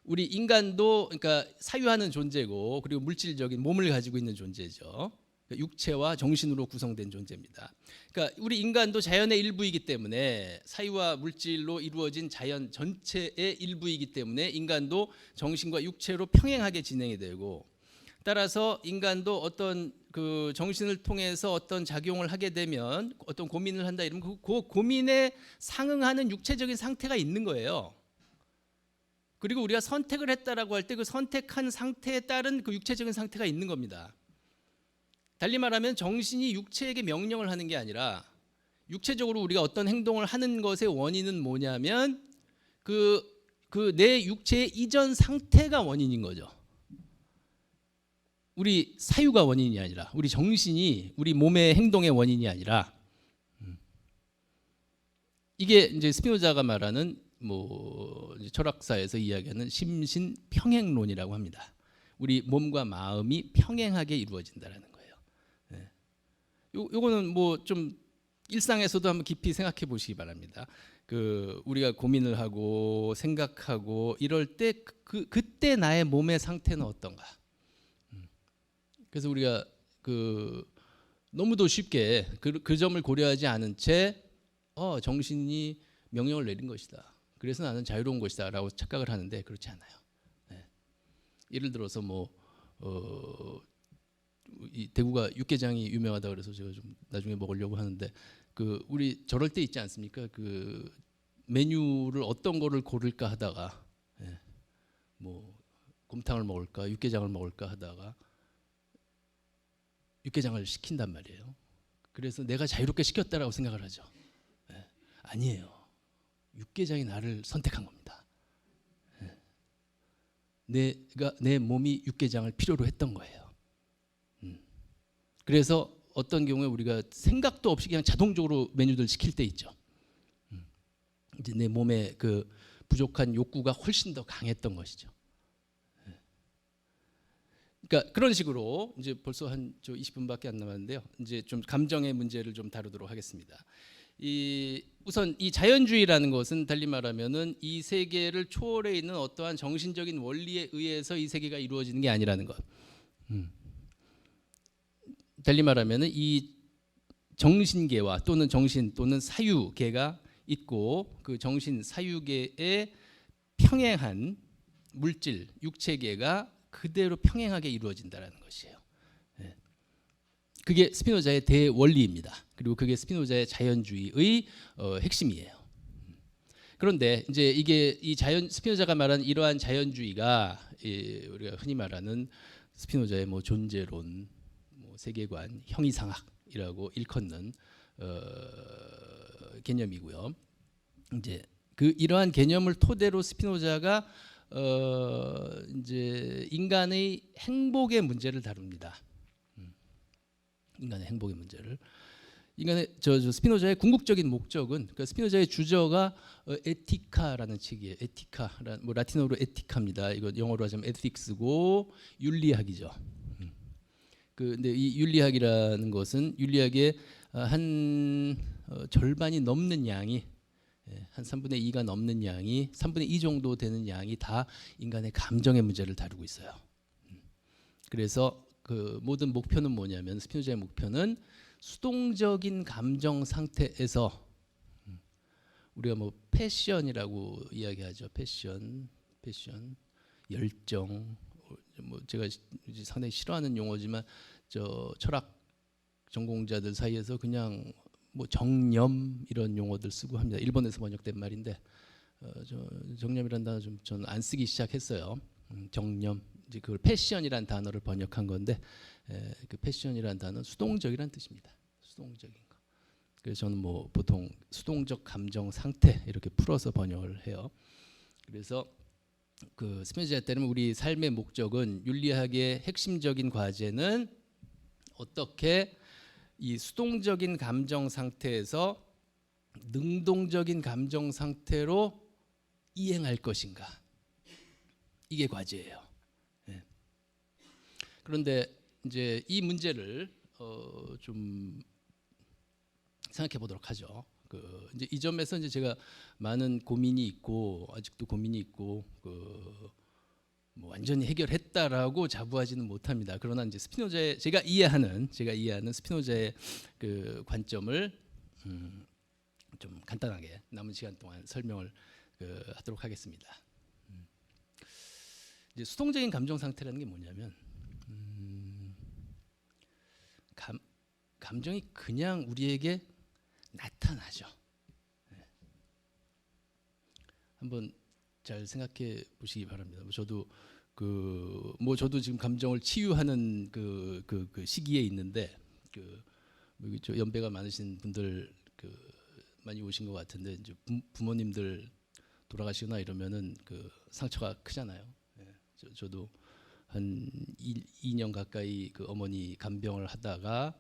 우리 인간도 그러니까 사유하는 존재고 그리고 물질적인 몸을 가지고 있는 존재죠. 육체와 정신으로 구성된 존재입니다. 그러니까 우리 인간도 자연의 일부이기 때문에 사유와 물질로 이루어진 자연 전체의 일부이기 때문에 인간도 정신과 육체로 평행하게 진행이 되고 따라서 인간도 어떤 그 정신을 통해서 어떤 작용을 하게 되면 어떤 고민을 한다 이러면 그 고민에 상응하는 육체적인 상태가 있는 거예요. 그리고 우리가 선택을 했다라고 할 때 그 선택한 상태에 따른 그 육체적인 상태가 있는 겁니다. 달리 말하면 정신이 육체에게 명령을 하는 게 아니라 육체적으로 우리가 어떤 행동을 하는 것의 원인은 뭐냐면 그 내 육체의 이전 상태가 원인인 거죠. 우리 사유가 원인이 아니라 우리 정신이 우리 몸의 행동의 원인이 아니라 이게 이제 스피노자가 말하는 뭐 철학사에서 이야기하는 심신평행론이라고 합니다. 우리 몸과 마음이 평행하게 이루어진다라는 거예요. 네. 요거는 뭐 좀 일상에서도 한번 깊이 생각해 보시기 바랍니다. 그 우리가 고민을 하고 생각하고 이럴 때 그때 나의 몸의 상태는 어떤가? 그래서 우리가 그 너무도 쉽게 그 점을 고려하지 않은 채 정신이 명령을 내린 것이다. 그래서 나는 자유로운 것이다라고 착각을 하는데 그렇지 않아요. 네. 예를 들어서 이 대구가 육개장이 유명하다 그래서 제가 좀 나중에 먹으려고 하는데 그 우리 저럴 때 있지 않습니까? 그 메뉴를 어떤 거를 고를까 하다가 뭐 곰탕을 먹을까 육개장을 먹을까 하다가 육개장을 시킨단 말이에요. 그래서 내가 자유롭게 시켰다라고 생각을 하죠. 아니에요. 육개장이 나를 선택한 겁니다. 내 몸이 육개장을 필요로 했던 거예요. 그래서 어떤 경우에 우리가 생각도 없이 그냥 자동적으로 메뉴들 시킬 때 있죠. 이제 내 몸에 그 부족한 욕구가 훨씬 더 강했던 것이죠. 그러니까 그런 식으로 이제 벌써 한 20분밖에 안 남았는데요. 이제 좀 감정의 문제를 좀 다루도록 하겠습니다. 우선 이 자연주의라는 것은 달리 말하면은 이 세계를 초월해 있는 어떠한 정신적인 원리에 의해서 이 세계가 이루어지는 게 아니라는 것. 달리 말하면은 이 정신계와 또는 정신 또는 사유계가 있고 그 정신 사유계에 평행한 물질 육체계가 그대로 평행하게 이루어진다라는 것이에요. 그게 스피노자의 대원리입니다. 그리고 그게 스피노자의 자연주의의 핵심이에요. 그런데 이제 이게 스피노자가 말하는 이러한 자연주의가 우리가 흔히 말하는 스피노자의 뭐 존재론, 뭐 세계관, 형이상학이라고 일컫는 개념이고요. 이제 이러한 개념을 토대로 스피노자가 이제 인간의 행복의 문제를 다룹니다. 인간의 행복의 문제를. 인간의 스피노자의 궁극적인 목적은 그러니까 스피노자의 주저가 에티카라는 책이에요. 에티카라는 뭐 라틴어로 에티카입니다. 이거 영어로 하자면 에틱스고 윤리학이죠. 근데 이 윤리학이라는 것은 윤리학의 한 절반이 넘는 양이 한 3분의 2가 넘는 양이 3분의 2 정도 되는 양이 다 인간의 감정의 문제를 다루고 있어요. 그래서 그 모든 목표는 뭐냐면 스피노자의 목표는 수동적인 감정 상태에서 우리가 뭐 패션이라고 이야기하죠. 패션, 열정. 뭐 제가 상당히 싫어하는 용어지만 철학 전공자들 사이에서 그냥 뭐 정념 이런 용어들 쓰고 합니다. 일본에서 번역된 말인데 정념이라는 단어 좀 저는 안 쓰기 시작했어요. 정념 이제 그걸 패션이라는 단어를 번역한 건데 그 패션이라는 단어는 수동적이라는 뜻입니다. 수동적인 거. 그래서 저는 뭐 보통 수동적 감정 상태 이렇게 풀어서 번역을 해요. 그래서 그 스피노자에 따르면 우리 삶의 목적은 윤리학의 핵심적인 과제는 어떻게 이 수동적인 감정 상태에서 능동적인 감정 상태로 이행할 것인가. 이게 과제예요. 그런데 이제 이 문제를 좀 생각해 보도록 하죠. 이제 이 점에서 이제 제가 많은 고민이 있고 아직도 고민이 있고 뭐 완전히 해결했다라고 자부하지는 못합니다. 그러나 이제 스피노자의 제가 이해하는 스피노자의 그 관점을 좀 간단하게 남은 시간 동안 설명을 하도록 하겠습니다. 이제 수동적인 감정 상태라는 게 뭐냐면 감정이 그냥 우리에게 나타나죠. 한번 잘 생각해 보시기 바랍니다. 저도 저도 지금 감정을 치유하는 그 시기에 있는데 여기 저 연배가 많으신 분들 많이 오신 것 같은데 이제 부모님들 돌아가시거나 이러면은 상처가 크잖아요. 저도 한 2년 가까이 어머니 간병을 하다가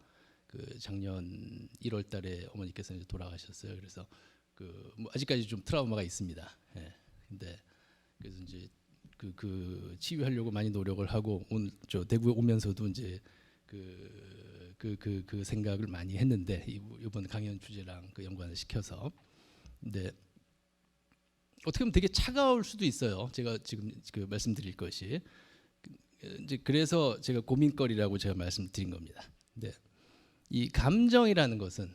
작년 1월달에 어머니께서 이제 돌아가셨어요. 그래서 아직까지 좀 트라우마가 있습니다. 근데 그래서 이제 치유하려고 많이 노력을 하고 오늘 저 대구에 오면서도 이제 그 생각을 많이 했는데 이번 강연 주제랑 연관을 시켜서. 근데 어떻게 보면 되게 차가울 수도 있어요. 제가 지금 말씀드릴 것이 이제 그래서 제가 고민거리라고 제가 말씀드린 겁니다. 근데 이 감정이라는 것은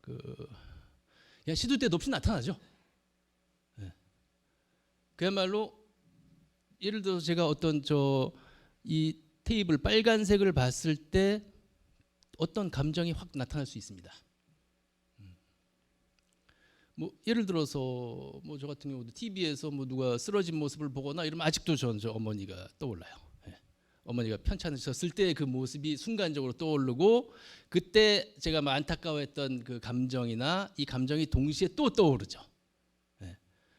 그냥 시도 때도 없이 나타나죠. 그야말로 예를 들어서 제가 어떤 이 테이블 빨간색을 봤을 때 어떤 감정이 확 나타날 수 있습니다. 뭐 예를 들어서 저 같은 경우도 TV에서 누가 쓰러진 모습을 보거나 이러면 아직도 저 어머니가 떠올라요. 어머니가 편찮으셨을 때 그 모습이 순간적으로 떠오르고 그때 제가 안타까워했던 그 감정이나 이 감정이 동시에 또 떠오르죠.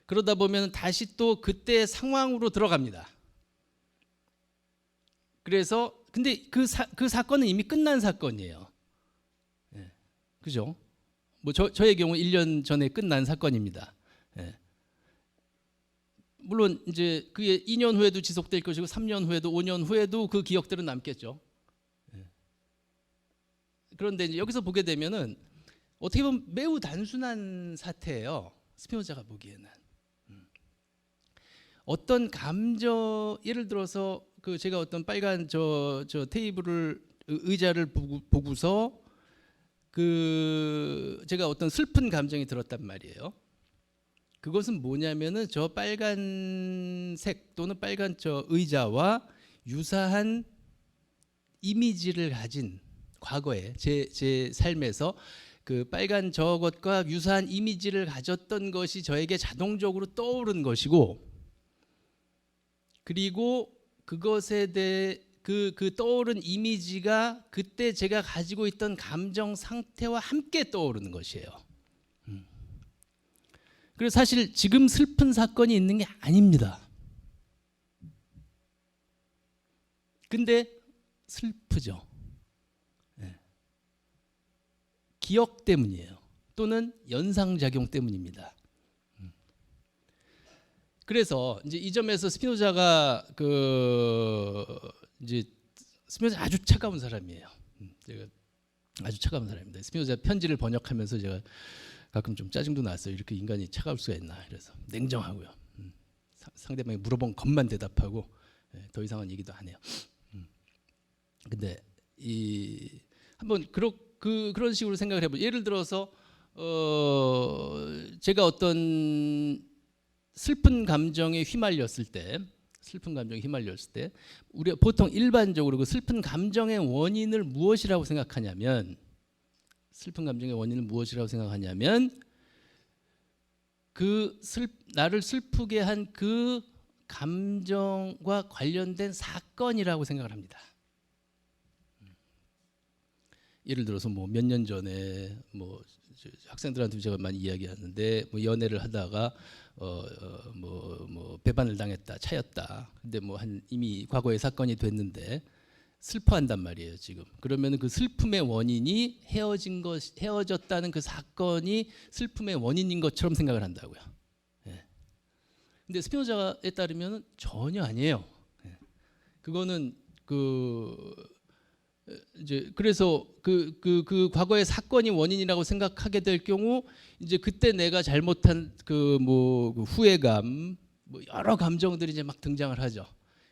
그러다 보면 다시 또 그때 상황으로 들어갑니다. 그래서 근데 그 사건은 이미 끝난 사건이에요. 그죠? 저의 경우 1년 전에 끝난 사건입니다. 물론 이제 그게 2년 후에도 지속될 것이고 3년 후에도 5년 후에도 그 기억들은 남겠죠. 그런데 이제 여기서 보게 되면은 어떻게 보면 매우 단순한 사태예요. 스피노자가 보기에는 어떤 감정, 예를 들어서 제가 어떤 빨간 저 테이블을 의자를 보고서 제가 어떤 슬픈 감정이 들었단 말이에요. 그것은 뭐냐면은 저 빨간색 또는 빨간 저 의자와 유사한 이미지를 가진 과거에 제 삶에서 그 빨간 저것과 유사한 이미지를 가졌던 것이 저에게 자동적으로 떠오른 것이고, 그리고 그것에 대해 그 떠오른 이미지가 그때 제가 가지고 있던 감정 상태와 함께 떠오르는 것이에요. 그래서 사실 지금 슬픈 사건이 있는 게 아닙니다. 근데 슬프죠. 기억 때문이에요. 또는 연상작용 때문입니다. 그래서 이제 이 점에서 스피노자가 이제 스피노자 아주 차가운 사람이에요. 제가 아주 차가운 사람입니다. 스피노자 편지를 번역하면서 제가 가끔 좀 짜증도 났어요. 이렇게 인간이 차가울 수가 있나. 그래서 냉정하고요. 상대방이 물어본 것만 대답하고 더 이상한 얘기도 안 해요. 근데 한번 그런 식으로 생각을 해보죠. 예를 들어서 제가 어떤 슬픈 감정에 휘말렸을 때 우리가 보통 일반적으로 그 슬픈 감정의 원인을 무엇이라고 생각하냐면 나를 슬프게 한 그 감정과 관련된 사건이라고 생각을 합니다. 예를 들어서 몇 년 전에 학생들한테 제가 많이 이야기하는데 연애를 하다가 배반을 당했다, 차였다. 근데 이미 과거의 사건이 됐는데 슬퍼한단 말이에요, 지금. 그러면 그 슬픔의 원인이 헤어졌다는 그 사건이 슬픔의 원인인 것처럼 생각을 한다고요. 근데 스피노자에 따르면 전혀 아니에요. 그거는 이제 그래서 그 과거의 사건이 원인이라고 생각하게 될 경우 이제 그때 내가 잘못한 그 후회감, 여러 감정들이 이제 막 등장을 하죠.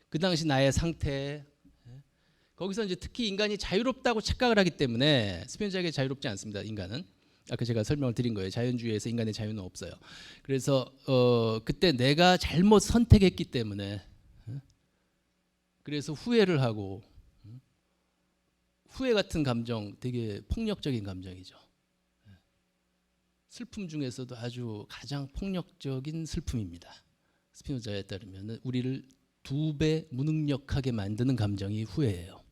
그 당시 나의 상태. 거기서 이제 특히 인간이 자유롭다고 착각을 하기 때문에 스피노자에게 자유롭지 않습니다. 인간은 아까 제가 설명을 드린 거예요. 자연주의에서 인간의 자유는 없어요. 그래서 그때 내가 잘못 선택했기 때문에 그래서 후회를 하고 후회 같은 감정 되게 폭력적인 감정이죠. 슬픔 중에서도 아주 가장 폭력적인 슬픔입니다. 스피노자에 따르면 우리를 2배 무능력하게 만드는 감정이 후회예요.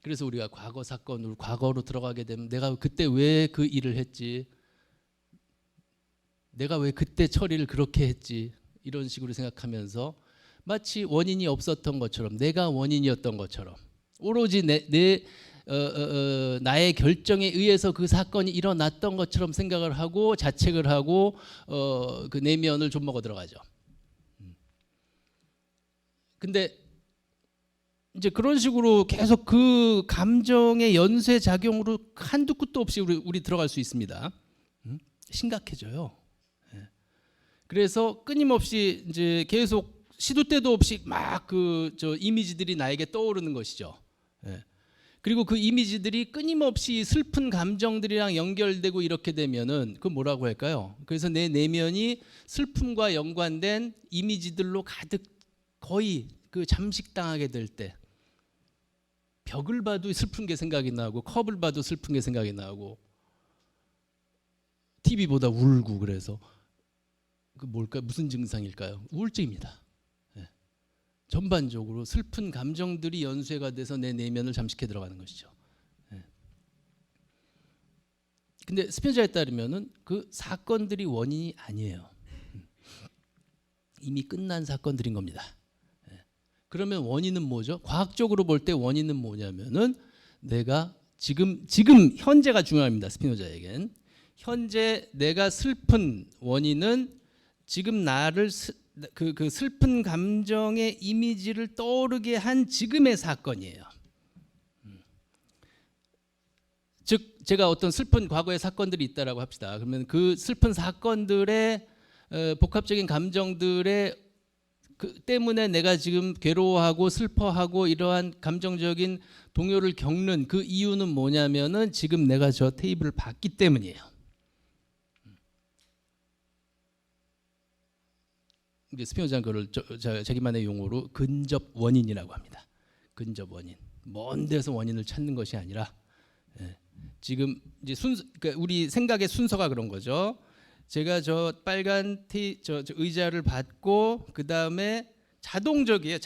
그래서 우리가 과거 사건으로 과거로 들어가게 되면 내가 그때 왜 그 일을 했지? 내가 왜 그때 처리를 그렇게 했지? 이런 식으로 생각하면서 마치 원인이 없었던 것처럼 내가 원인이었던 것처럼 오로지 나의 결정에 의해서 그 사건이 일어났던 것처럼 생각을 하고 자책을 하고 그 내면을 좀 먹어 들어가죠. 근데 이제 그런 식으로 계속 그 감정의 연쇄 작용으로 한두 끝도 없이 우리 들어갈 수 있습니다. 심각해져요. 그래서 끊임없이 이제 계속 시도 때도 없이 막 그 저 이미지들이 나에게 떠오르는 것이죠. 그리고 그 이미지들이 끊임없이 슬픈 감정들이랑 연결되고 이렇게 되면은 그 뭐라고 할까요? 그래서 내 내면이 슬픔과 연관된 이미지들로 가득 거의 그 잠식당하게 될 때 벽을 봐도 슬픈 게 생각이 나고 컵을 봐도 슬픈 게 생각이 나고 TV보다 울고 그래서 그 뭘까 무슨 증상일까요? 우울증입니다. 전반적으로 슬픈 감정들이 연쇄가 돼서 내 내면을 잠식해 들어가는 것이죠. 근데 스피노자에 따르면은 그 사건들이 원인이 아니에요. 이미 끝난 사건들인 겁니다. 그러면 원인은 뭐죠? 과학적으로 볼 때 원인은 뭐냐면은 내가 지금 현재가 중요합니다. 스피노자에겐 현재 내가 슬픈 원인은 지금 나를 그 슬픈 감정의 이미지를 떠오르게 한 지금의 사건이에요. 즉 제가 어떤 슬픈 과거의 사건들이 있다라고 합시다. 그러면 그 슬픈 사건들의 복합적인 감정들의 그 때문에 내가 지금 괴로워하고 슬퍼하고 이러한 감정적인 동요를 겪는 그 이유는 뭐냐면은 지금 내가 저 테이블을 봤기 때문이에요. 이제 스피노자는 그걸 자기만의 용어로 근접 원인이라고 합니다. 근접 원인. 먼 데서 원인을 찾는 것이 아니라 지금 이제 그러니까 우리 생각의 순서가 그런 거죠. 제가 저 빨간 저 의자를 받고 그 다음에 자동적이에요.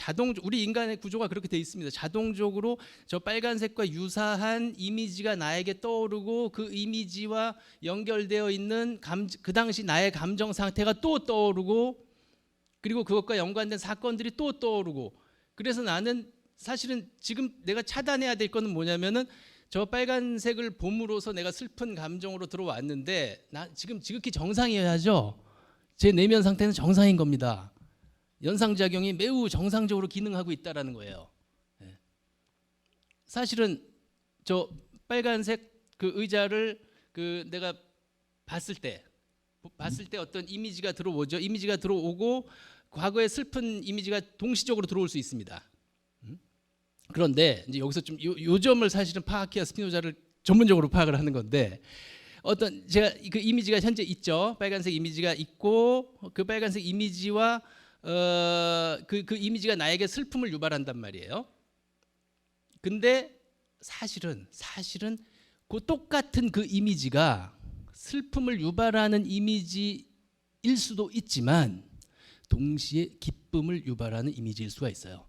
우리 인간의 구조가 그렇게 돼 있습니다. 자동적으로 저 빨간색과 유사한 이미지가 나에게 떠오르고 그 이미지와 연결되어 있는 그 당시 나의 감정 상태가 또 떠오르고 그리고 그것과 연관된 사건들이 또 떠오르고 그래서 나는 사실은 지금 내가 차단해야 될 거는 뭐냐면은 저 빨간색을 봄으로써 내가 슬픈 감정으로 들어왔는데 나 지금 지극히 정상이어야죠. 제 내면 상태는 정상인 겁니다. 연상작용이 매우 정상적으로 기능하고 있다라는 거예요. 사실은 저 빨간색 그 의자를 그 내가 봤을 때 어떤 이미지가 들어오죠. 이미지가 들어오고 과거의 슬픈 이미지가 동시적으로 들어올 수 있습니다. 그런데 이제 여기서 좀 요 점을 사실은 파악해야 스피노자를 전문적으로 파악을 하는 건데 어떤 제가 그 이미지가 현재 있죠. 빨간색 이미지가 있고 그 빨간색 이미지와 그 이미지가 나에게 슬픔을 유발한단 말이에요. 근데 사실은 그 똑같은 그 이미지가 슬픔을 유발하는 이미지일 수도 있지만 동시에 기쁨을 유발하는 이미지일 수가 있어요.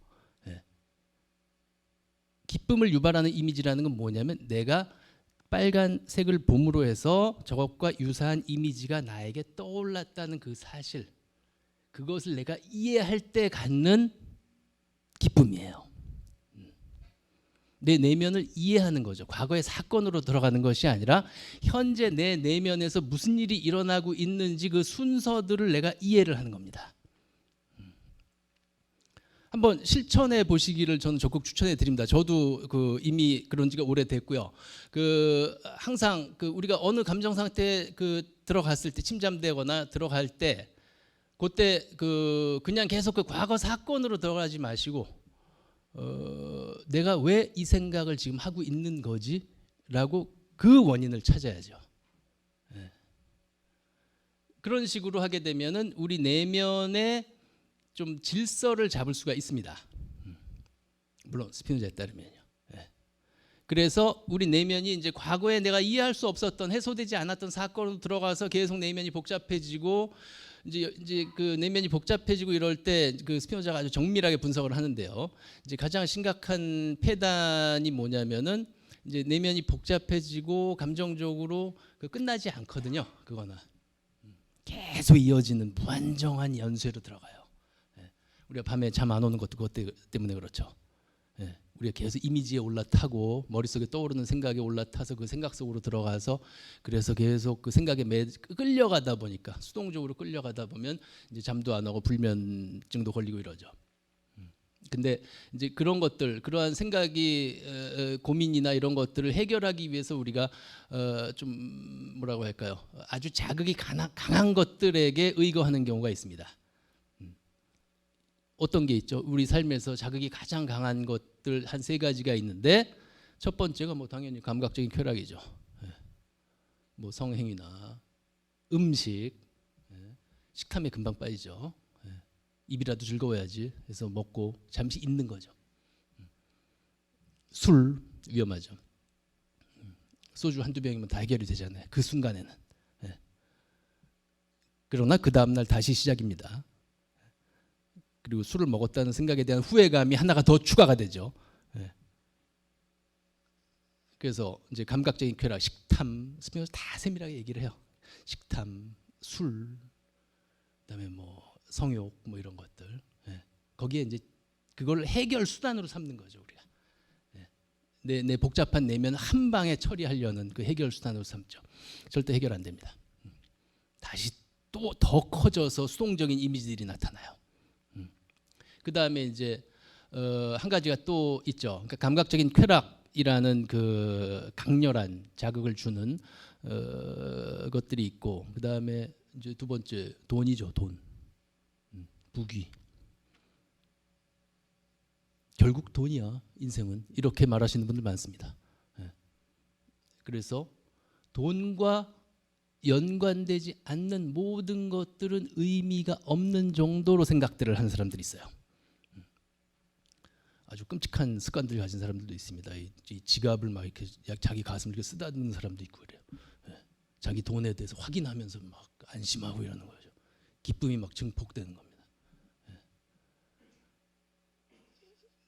기쁨을 유발하는 이미지라는 건 뭐냐면 내가 빨간색을 봄으로 해서 저것과 유사한 이미지가 나에게 떠올랐다는 그 사실, 그것을 내가 이해할 때 갖는 기쁨이에요. 내 내면을 이해하는 거죠. 과거의 사건으로 들어가는 것이 아니라 현재 내 내면에서 무슨 일이 일어나고 있는지 그 순서들을 내가 이해를 하는 겁니다. 한번 실천해 보시기를 저는 적극 추천해 드립니다. 저도 그 이미 그런 지가 오래됐고요. 그 항상 그 우리가 어느 감정 상태에 그 들어갔을 때 침잠되거나 들어갈 때 그때 그냥 계속 그 과거 사건으로 들어가지 마시고 내가 왜 이 생각을 지금 하고 있는 거지라고 그 원인을 찾아야죠. 그런 식으로 하게 되면은 우리 내면에 좀 질서를 잡을 수가 있습니다. 물론 스피노자에 따르면요. 그래서 우리 내면이 이제 과거에 내가 이해할 수 없었던 해소되지 않았던 사건으로 들어가서 계속 내면이 복잡해지고 이제 그 내면이 복잡해지고 이럴 때 그 스피노자가 아주 정밀하게 분석을 하는데요. 이제 가장 심각한 폐단이 뭐냐면은 이제 내면이 복잡해지고 감정적으로 그 끝나지 않거든요. 그거는 계속 이어지는 무한정한 연쇄로 들어가요. 예. 우리가 밤에 잠 안 오는 것도 그것 때문에 그렇죠. 예. 우리가 계속 이미지에 올라타고 머릿속에 떠오르는 생각에 올라타서 그 생각 속으로 들어가서 그래서 계속 그 생각에 끌려가다 보니까 수동적으로 끌려가다 보면 이제 잠도 안 오고 불면증도 걸리고 이러죠. 근데 이제 그런 것들, 그러한 생각이 고민이나 이런 것들을 해결하기 위해서 우리가 좀 뭐라고 할까요? 아주 자극이 강한 것들에게 의거하는 경우가 있습니다. 어떤 게 있죠? 우리 삶에서 자극이 가장 강한 것들 한 세 가지가 있는데 첫 번째가 뭐 당연히 감각적인 쾌락이죠. 뭐 성행위나 음식, 식탐에 금방 빠지죠. 입이라도 즐거워야지 해서 먹고 잠시 있는 거죠. 술 위험하죠. 소주 한두 병이면 다 해결이 되잖아요. 그 순간에는. 그러나 그 다음날 다시 시작입니다. 그리고 술을 먹었다는 생각에 대한 후회감이 하나가 더 추가가 되죠. 그래서 이제 감각적인 쾌락, 식탐, 스피노자 다 세밀하게 얘기를 해요. 식탐, 술, 그다음에 뭐 성욕, 뭐 이런 것들. 거기에 이제 그걸 해결 수단으로 삼는 거죠, 우리가. 내 복잡한 내면을 한 방에 처리하려는 그 해결 수단으로 삼죠. 절대 해결 안 됩니다. 다시 또 더 커져서 수동적인 이미지들이 나타나요. 그 다음에 이제 한 가지가 또 있죠. 그러니까 감각적인 쾌락이라는 그 강렬한 자극을 주는 것들이 있고, 그 다음에 이제 두 번째 돈이죠, 돈, 부귀. 결국 돈이야, 인생은. 이렇게 말하시는 분들 많습니다. 그래서 돈과 연관되지 않는 모든 것들은 의미가 없는 정도로 생각들을 하는 사람들이 있어요. 아주 끔찍한 습관들 가진 사람들도 있습니다. 이 지갑을 막 이렇게 자기 가슴을 이렇게 쓰다듬는 사람도 있고 그래요. 자기 돈에 대해서 확인하면서 막 안심하고 이러는 거죠. 기쁨이 막 증폭되는 겁니다.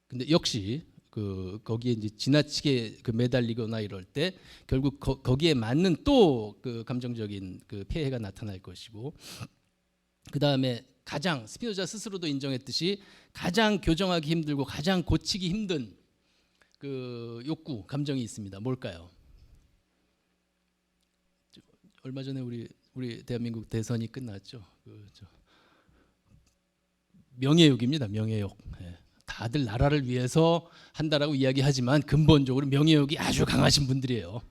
근데 역시 거기에 이제 지나치게 매달리거나 이럴 때 결국 거기에 맞는 또 그 감정적인 그 폐해가 나타날 것이고, 그 다음에 가장 스피노자 스스로도 인정했듯이 가장 교정하기 힘들고 가장 고치기 힘든 그 욕구, 감정이 있습니다. 뭘까요? 얼마 전에 우리 대한민국 대선이 끝났죠. 명예욕입니다. 명예욕. 다들 나라를 위해서 한다라고 이야기하지만 근본적으로 명예욕이 아주 강하신 분들이에요.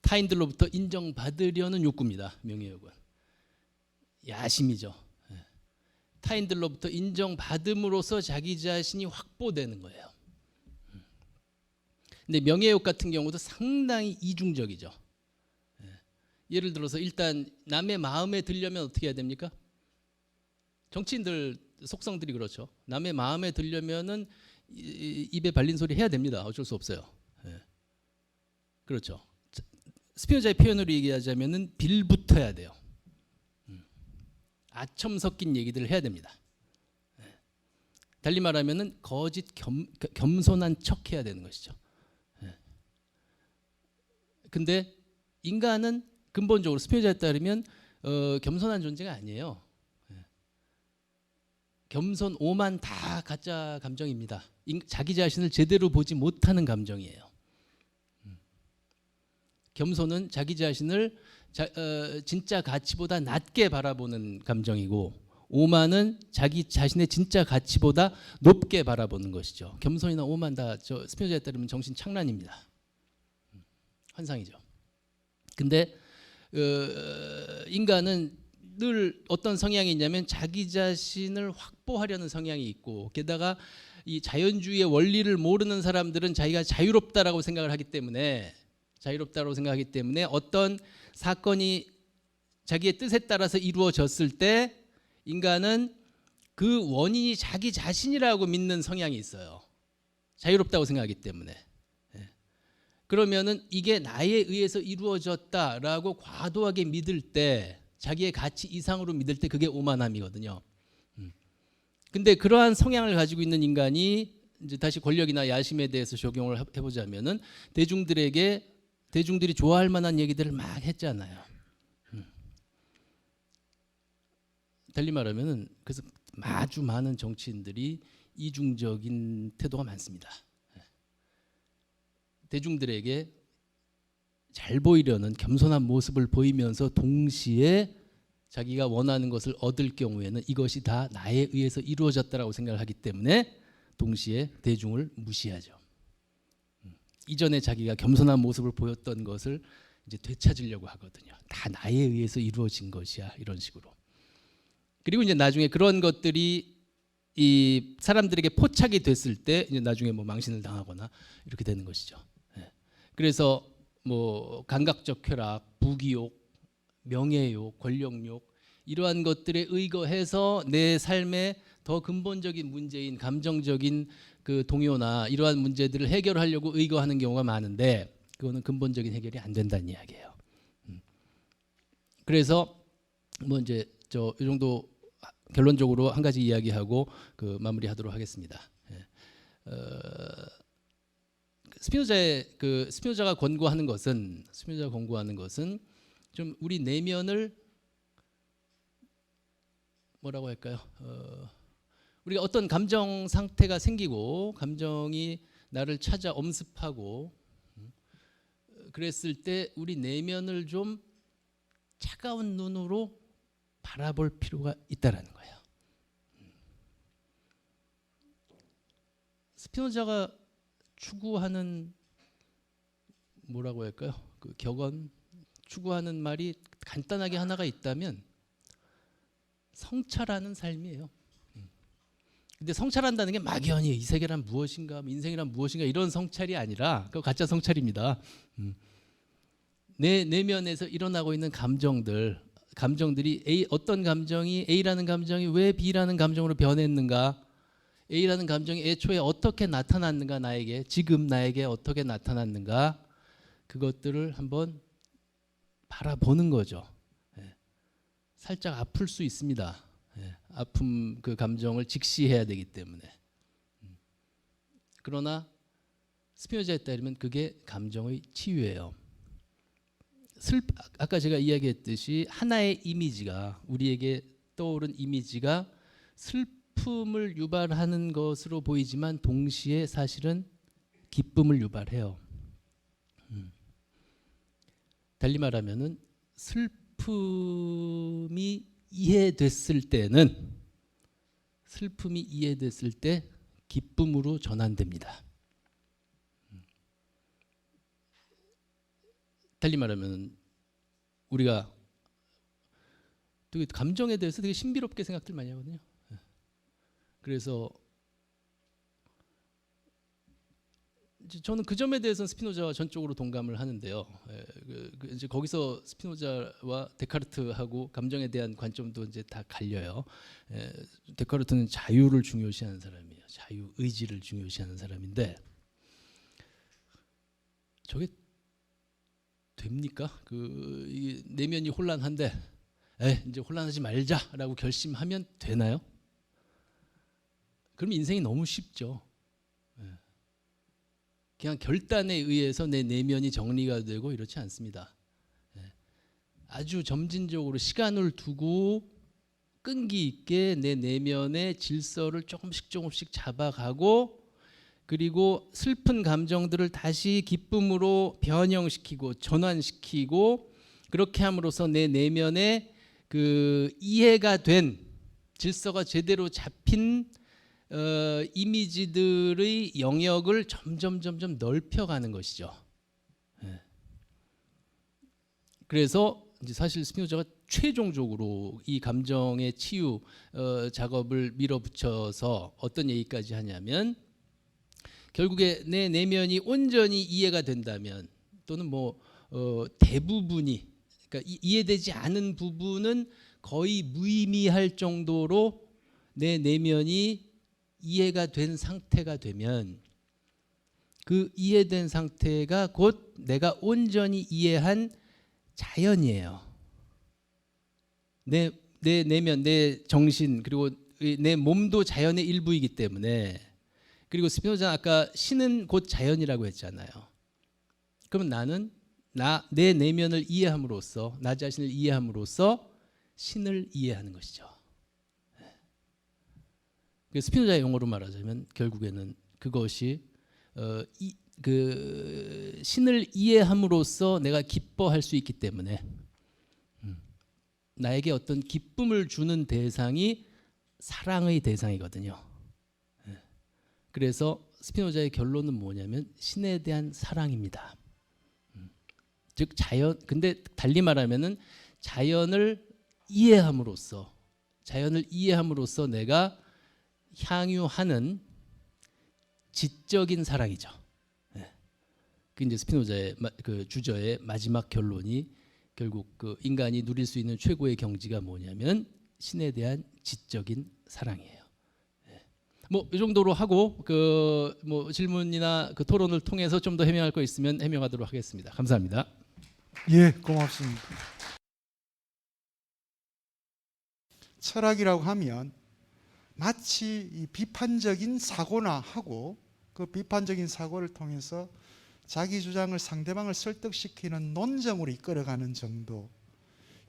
타인들로부터 인정받으려는 욕구입니다. 명예욕은 야심이죠. 타인들로부터 인정받음으로써 자기 자신이 확보되는 거예요. 근데 명예욕 같은 경우도 상당히 이중적이죠. 예를 들어서 일단 남의 마음에 들려면 어떻게 해야 됩니까? 정치인들 속성들이 그렇죠. 남의 마음에 들려면은 입에 발린 소리 해야 됩니다. 어쩔 수 없어요. 그렇죠. 스피노자의 표현으로 얘기하자면은 빌붙어야 돼요. 아첨 섞인 얘기들을 해야 됩니다. 달리 말하면은 거짓 겸손한 척 해야 되는 것이죠. 근데 인간은 근본적으로 스피노자에 따르면 겸손한 존재가 아니에요. 겸손, 오만 다 가짜 감정입니다. 자기 자신을 제대로 보지 못하는 감정이에요. 겸손은 자기 자신을 진짜 가치보다 낮게 바라보는 감정이고, 오만은 자기 자신의 진짜 가치보다 높게 바라보는 것이죠. 겸손이나 오만 다 스피노자에 따르면 정신 착란입니다. 환상이죠. 근데 인간은 늘 어떤 성향이 있냐면 자기 자신을 확보하려는 성향이 있고, 게다가 이 자연주의의 원리를 모르는 사람들은 자기가 자유롭다라고 생각을 하기 때문에 어떤 사건이 자기의 뜻에 따라서 이루어졌을 때 인간은 그 원인이 자기 자신이라고 믿는 성향이 있어요. 자유롭다고 생각하기 때문에. 그러면은 이게 나에 의해서 이루어졌다라고 과도하게 믿을 때, 자기의 가치 이상으로 믿을 때 그게 오만함이거든요. 근데 그러한 성향을 가지고 있는 인간이 이제 다시 권력이나 야심에 대해서 적용을 해보자면은 대중들이 좋아할 만한 얘기들을 막 했잖아요. 달리 말하면은 그래서 아주 많은 정치인들이 이중적인 태도가 많습니다. 대중들에게 잘 보이려는 겸손한 모습을 보이면서 동시에 자기가 원하는 것을 얻을 경우에는 이것이 다 나에 의해서 이루어졌다라고 생각을 하기 때문에 동시에 대중을 무시하죠. 이전에 자기가 겸손한 모습을 보였던 것을 이제 되찾으려고 하거든요. 다 나에 의해서 이루어진 것이야, 이런 식으로. 그리고 이제 나중에 그런 것들이 이 사람들에게 포착이 됐을 때 이제 나중에 뭐 망신을 당하거나 이렇게 되는 것이죠. 그래서 뭐 감각적 쾌락, 부귀욕, 명예욕, 권력욕 이러한 것들에 의거해서 내 삶의 더 근본적인 문제인 감정적인 그 동요나 이러한 문제들을 해결하려고 의거하는 경우가 많은데 그거는 근본적인 해결이 안 된다는 이야기예요. 그래서 뭐 이제 이 정도 결론적으로 한 가지 이야기하고 그 마무리하도록 하겠습니다. 스피노자가 권고하는 것은 좀 우리 내면을 뭐라고 할까요? 우리가 어떤 감정 상태가 생기고 감정이 나를 찾아 엄습하고 그랬을 때 우리 내면을 좀 차가운 눈으로 바라볼 필요가 있다라는 거예요. 스피노자가 추구하는 뭐라고 할까요? 그 격언 추구하는 말이 간단하게 하나가 있다면 성찰하는 삶이에요. 근데 성찰한다는 게 막연히 이 세계란 무엇인가, 인생이란 무엇인가 이런 성찰이 아니라 그거 가짜 성찰입니다. 내 내면에서 일어나고 있는 감정들이 어떤 감정이 A라는 감정이 왜 B라는 감정으로 변했는가, A라는 감정이 애초에 어떻게 나타났는가, 지금 나에게 어떻게 나타났는가, 그것들을 한번 바라보는 거죠. 살짝 아플 수 있습니다. 아픔 그 감정을 직시해야 되기 때문에. 그러나 스피노자에 따르면 그게 감정의 치유예요. 아까 제가 이야기했듯이 하나의 이미지가 우리에게 떠오른 이미지가 슬픔을 유발하는 것으로 보이지만 동시에 사실은 기쁨을 유발해요. 달리 말하면은 슬픔이 이해됐을 때 기쁨으로 전환됩니다. 달리 말하면 우리가 되게 감정에 대해서 되게 신비롭게 생각들 많이 하거든요. 그래서 저는 그 점에 대해서는 스피노자와 전적으로 동감을 하는데요. 이제 거기서 스피노자와 데카르트하고 감정에 대한 관점도 이제 다 갈려요. 데카르트는 자유를 중요시하는 사람이에요. 자유, 의지를 중요시하는 사람인데 저게 됩니까? 이 내면이 혼란한데 이제 혼란하지 말자라고 결심하면 되나요? 그럼 인생이 너무 쉽죠. 그냥 결단에 의해서 내 내면이 정리가 되고 이렇지 않습니다. 아주 점진적으로 시간을 두고 끈기 있게 내 내면의 질서를 조금씩 잡아가고 그리고 슬픈 감정들을 다시 기쁨으로 변형시키고 전환시키고 그렇게 함으로써 내 내면에 그 이해가 된 질서가 제대로 잡힌 이미지들의 영역을 점점 넓혀가는 것이죠. 그래서 이제 사실 스피노자가 최종적으로 이 감정의 치유 작업을 밀어붙여서 어떤 얘기까지 하냐면 결국에 내 내면이 온전히 이해가 된다면 또는 뭐 대부분이 그러니까 이해되지 않은 부분은 거의 무의미할 정도로 내 내면이 이해가 된 상태가 되면 그 이해된 상태가 곧 내가 온전히 이해한 자연이에요. 내 내면, 내 정신, 그리고 내 몸도 자연의 일부이기 때문에. 그리고 스피노자는 아까 신은 곧 자연이라고 했잖아요. 그러면 나는 내 내면을 이해함으로써, 나 자신을 이해함으로써 신을 이해하는 것이죠. 스피노자의 용어로 말하자면 결국에는 그것이 그 신을 이해함으로써 내가 기뻐할 수 있기 때문에 나에게 어떤 기쁨을 주는 대상이 사랑의 대상이거든요. 그래서 스피노자의 결론은 뭐냐면 신에 대한 사랑입니다. 즉 자연, 근데 달리 말하면은 자연을 이해함으로써 내가 향유하는 지적인 사랑이죠. 그 이제 스피노자의 그 주저의 마지막 결론이 결국 그 인간이 누릴 수 있는 최고의 경지가 뭐냐면 신에 대한 지적인 사랑이에요. 뭐 이 정도로 하고 그 뭐 질문이나 그 토론을 통해서 좀 더 해명할 거 있으면 해명하도록 하겠습니다. 감사합니다. 예, 고맙습니다. 철학이라고 하면 마치 이 비판적인 사고나 하고 그 비판적인 사고를 통해서 자기 주장을 상대방을 설득시키는 논점으로 이끌어가는 정도,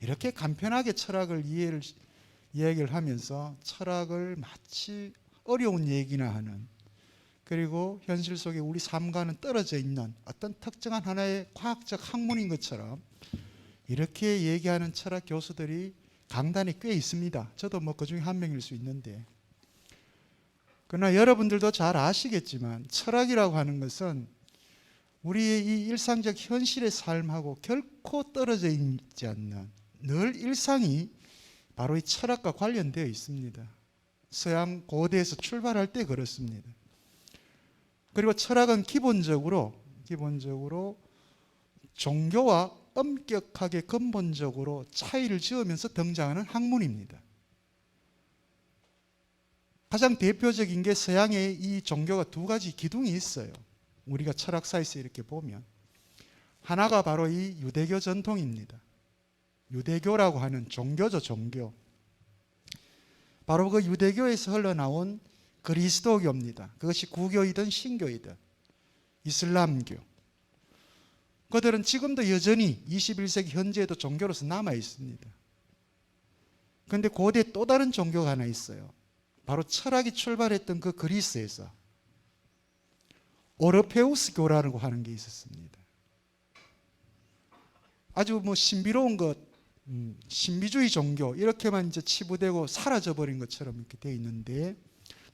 이렇게 간편하게 철학을 이야기를 하면서 철학을 마치 어려운 얘기나 하는, 그리고 현실 속에 우리 삶과는 떨어져 있는 어떤 특정한 하나의 과학적 학문인 것처럼 이렇게 얘기하는 철학 교수들이 강단에 꽤 있습니다. 저도 뭐 그중에 한 명일 수 있는데, 그러나 여러분들도 잘 아시겠지만 철학이라고 하는 것은 우리의 이 일상적 현실의 삶하고 결코 떨어져 있지 않는, 늘 일상이 바로 이 철학과 관련되어 있습니다. 서양 고대에서 출발할 때 그렇습니다. 그리고 철학은 기본적으로 종교와 엄격하게 근본적으로 차이를 지으면서 등장하는 학문입니다. 가장 대표적인 게 서양의 이 종교가 두 가지 기둥이 있어요. 우리가 철학사에서 이렇게 보면 하나가 바로 이 유대교 전통입니다. 유대교라고 하는 종교죠, 종교. 바로 그 유대교에서 흘러나온 그리스도교입니다. 그것이 구교이든 신교이든 이슬람교. 그들은 지금도 여전히 21세기 현재에도 종교로서 남아 있습니다. 그런데 고대 또 다른 종교가 하나 있어요. 바로 철학이 출발했던 그 그리스에서 오르페우스교라고 하는 게 있었습니다. 아주 뭐 신비로운 것, 신비주의 종교 이렇게만 이제 치부되고 사라져버린 것처럼 이렇게 되어 있는데,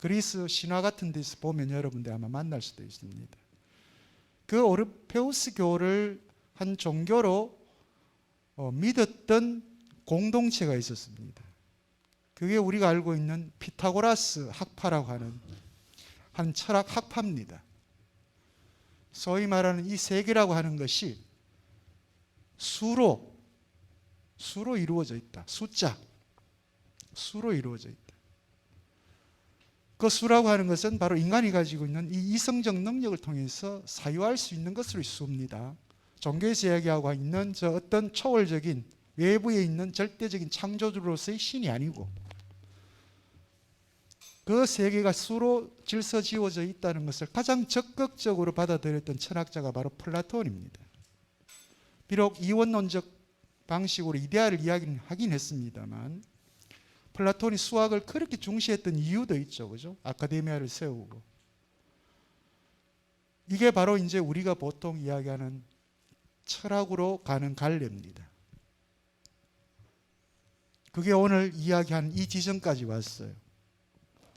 그리스 신화 같은 데서 보면 여러분들 아마 만날 수도 있습니다. 그 오르페우스교를 한 종교로 믿었던 공동체가 있었습니다. 그게 우리가 알고 있는 피타고라스 학파라고 하는 한 철학 학파입니다. 소위 말하는 이 세계라고 하는 것이 수로 이루어져 있다. 수로 이루어져 있다. 그 수라고 하는 것은 바로 인간이 가지고 있는 이 이성적 능력을 통해서 사유할 수 있는 것으로 수입니다. 종교에서 이야기하고 있는 저 어떤 초월적인 외부에 있는 절대적인 창조주로서의 신이 아니고 그 세계가 수로 질서 지어져 있다는 것을 가장 적극적으로 받아들였던 철학자가 바로 플라톤입니다. 비록 이원론적 방식으로 이데아를 이야기하긴 했습니다만 플라톤이 수학을 그렇게 중시했던 이유도 있죠. 그죠? 아카데미아를 세우고. 이게 바로 이제 우리가 보통 이야기하는 철학으로 가는 갈래입니다. 그게 오늘 이야기한 이 지점까지 왔어요.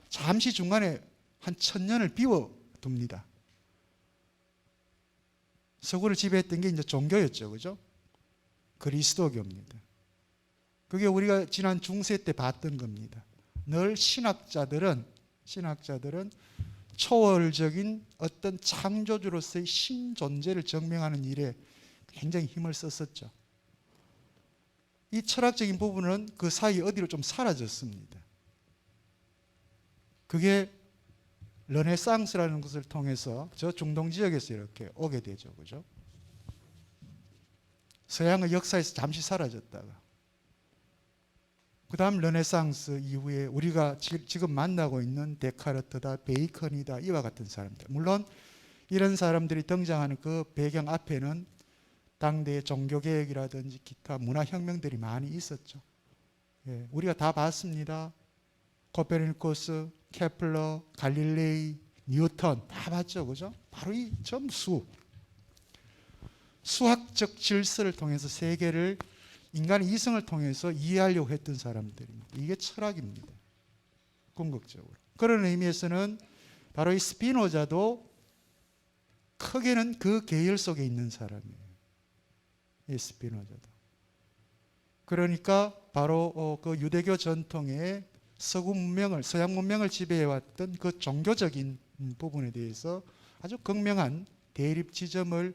잠시 중간에 한 1000년을 비워둡니다. 서구를 지배했던 게 이제 종교였죠. 그죠? 그리스도교입니다. 그게 우리가 지난 중세 때 봤던 겁니다. 늘 신학자들은 초월적인 어떤 창조주로서의 신존재를 증명하는 일에 굉장히 힘을 썼었죠. 이 철학적인 부분은 그 사이 어디로 좀 사라졌습니다. 그게 르네상스라는 것을 통해서 저 중동 지역에서 이렇게 오게 되죠. 그죠? 서양의 역사에서 잠시 사라졌다가 그 다음 르네상스 이후에 우리가 지금 만나고 있는 데카르트다, 베이컨이다, 이와 같은 사람들. 물론 이런 사람들이 등장하는 그 배경 앞에는 당대의 종교개혁이라든지 기타 문화혁명들이 많이 있었죠. 예, 우리가 다 봤습니다. 코페르니쿠스, 케플러, 갈릴레이, 뉴턴 다 봤죠. 그죠? 바로 이 점수. 수학적 질서를 통해서 세계를 인간의 이성을 통해서 이해하려고 했던 사람들입니다. 이게 철학입니다. 궁극적으로. 그런 의미에서는 바로 이 스피노자도 크게는 그 계열 속에 있는 사람이에요. 이 스피노자도. 그러니까 바로 그 유대교 전통의 서구 문명을, 서양 문명을 지배해왔던 그 종교적인 부분에 대해서 아주 극명한 대립 지점을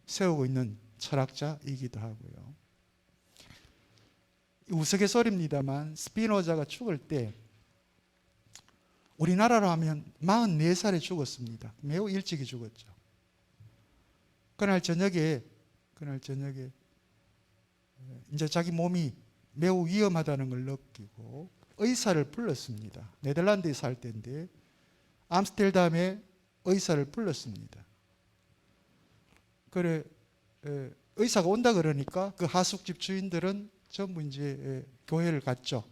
세우고 있는 철학자이기도 하고요. 우스갯소리입니다만 스피노자가 죽을 때 우리나라로 하면 44살에 죽었습니다. 매우 일찍이 죽었죠. 그날 저녁에 이제 자기 몸이 매우 위험하다는 걸 느끼고 의사를 불렀습니다. 네덜란드에 살 때인데 암스테르담에 의사를 불렀습니다. 그래 의사가 온다 그러니까 그 하숙집 주인들은 전부 이제 교회를 갔죠.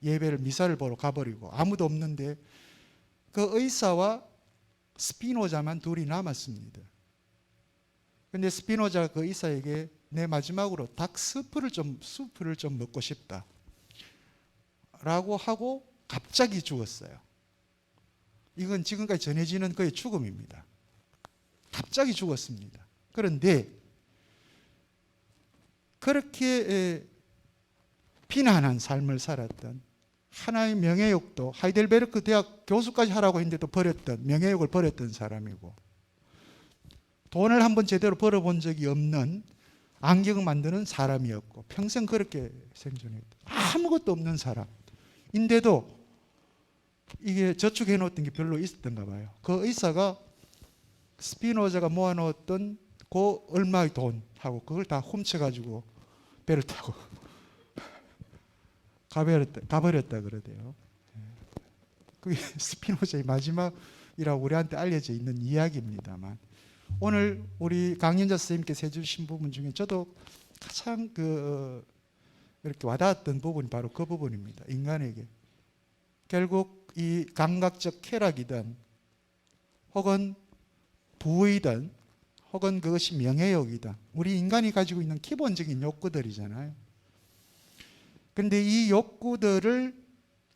예배를 미사를 보러 가버리고 아무도 없는데 그 의사와 스피노자만 둘이 남았습니다. 근데 스피노자가 그 의사에게 내 마지막으로 닭 수프를 좀 먹고 싶다 라고 하고 갑자기 죽었어요. 이건 지금까지 전해지는 그의 죽음입니다. 갑자기 죽었습니다. 그런데 그렇게 비난한 삶을 살았던, 하나의 명예욕도 하이델베르크 대학 교수까지 하라고 했는데도 버렸던, 명예욕을 버렸던 사람이고, 돈을 한번 제대로 벌어본 적이 없는 안경을 만드는 사람이었고, 평생 그렇게 생존했던 아무것도 없는 사람인데도 이게 저축해 놓았던 게 별로 있었던가 봐요. 그 의사가 스피노자가 모아놓았던 그 얼마의 돈하고 그걸 다 훔쳐가지고 배를 타고 가버렸다 그러대요. 그게 스피노자의 마지막이라고 우리한테 알려져 있는 이야기입니다만, 오늘 우리 강연자 선생님께서 해주신 부분 중에 저도 가장 이렇게 와닿았던 부분이 바로 그 부분입니다. 인간에게 결국 이 감각적 쾌락이든 혹은 부의든 혹은 그것이 명예욕이든 우리 인간이 가지고 있는 기본적인 욕구들이잖아요. 그런데 이 욕구들을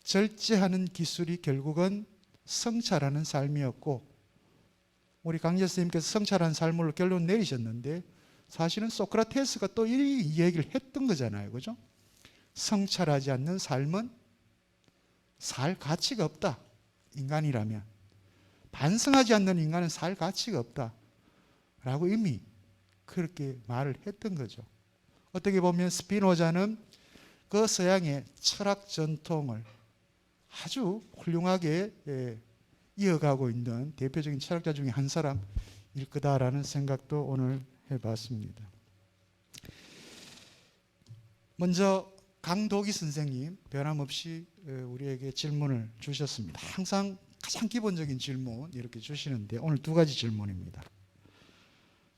절제하는 기술이 결국은 성찰하는 삶이었고, 우리 강재 선생님께서 성찰한 삶으로 결론 내리셨는데 사실은 소크라테스가 또 이 얘기를 했던 거잖아요. 그죠? 성찰하지 않는 삶은 살 가치가 없다. 인간이라면. 반성하지 않는 인간은 살 가치가 없다. 라고 이미 그렇게 말을 했던 거죠. 어떻게 보면 스피노자는 그 서양의 철학 전통을 아주 훌륭하게 이어가고 있는 대표적인 철학자 중에 한 사람일 거다라는 생각도 오늘 해봤습니다. 먼저 강도기 선생님 변함없이 우리에게 질문을 주셨습니다. 항상 가장 기본적인 질문 이렇게 주시는데 오늘 두 가지 질문입니다.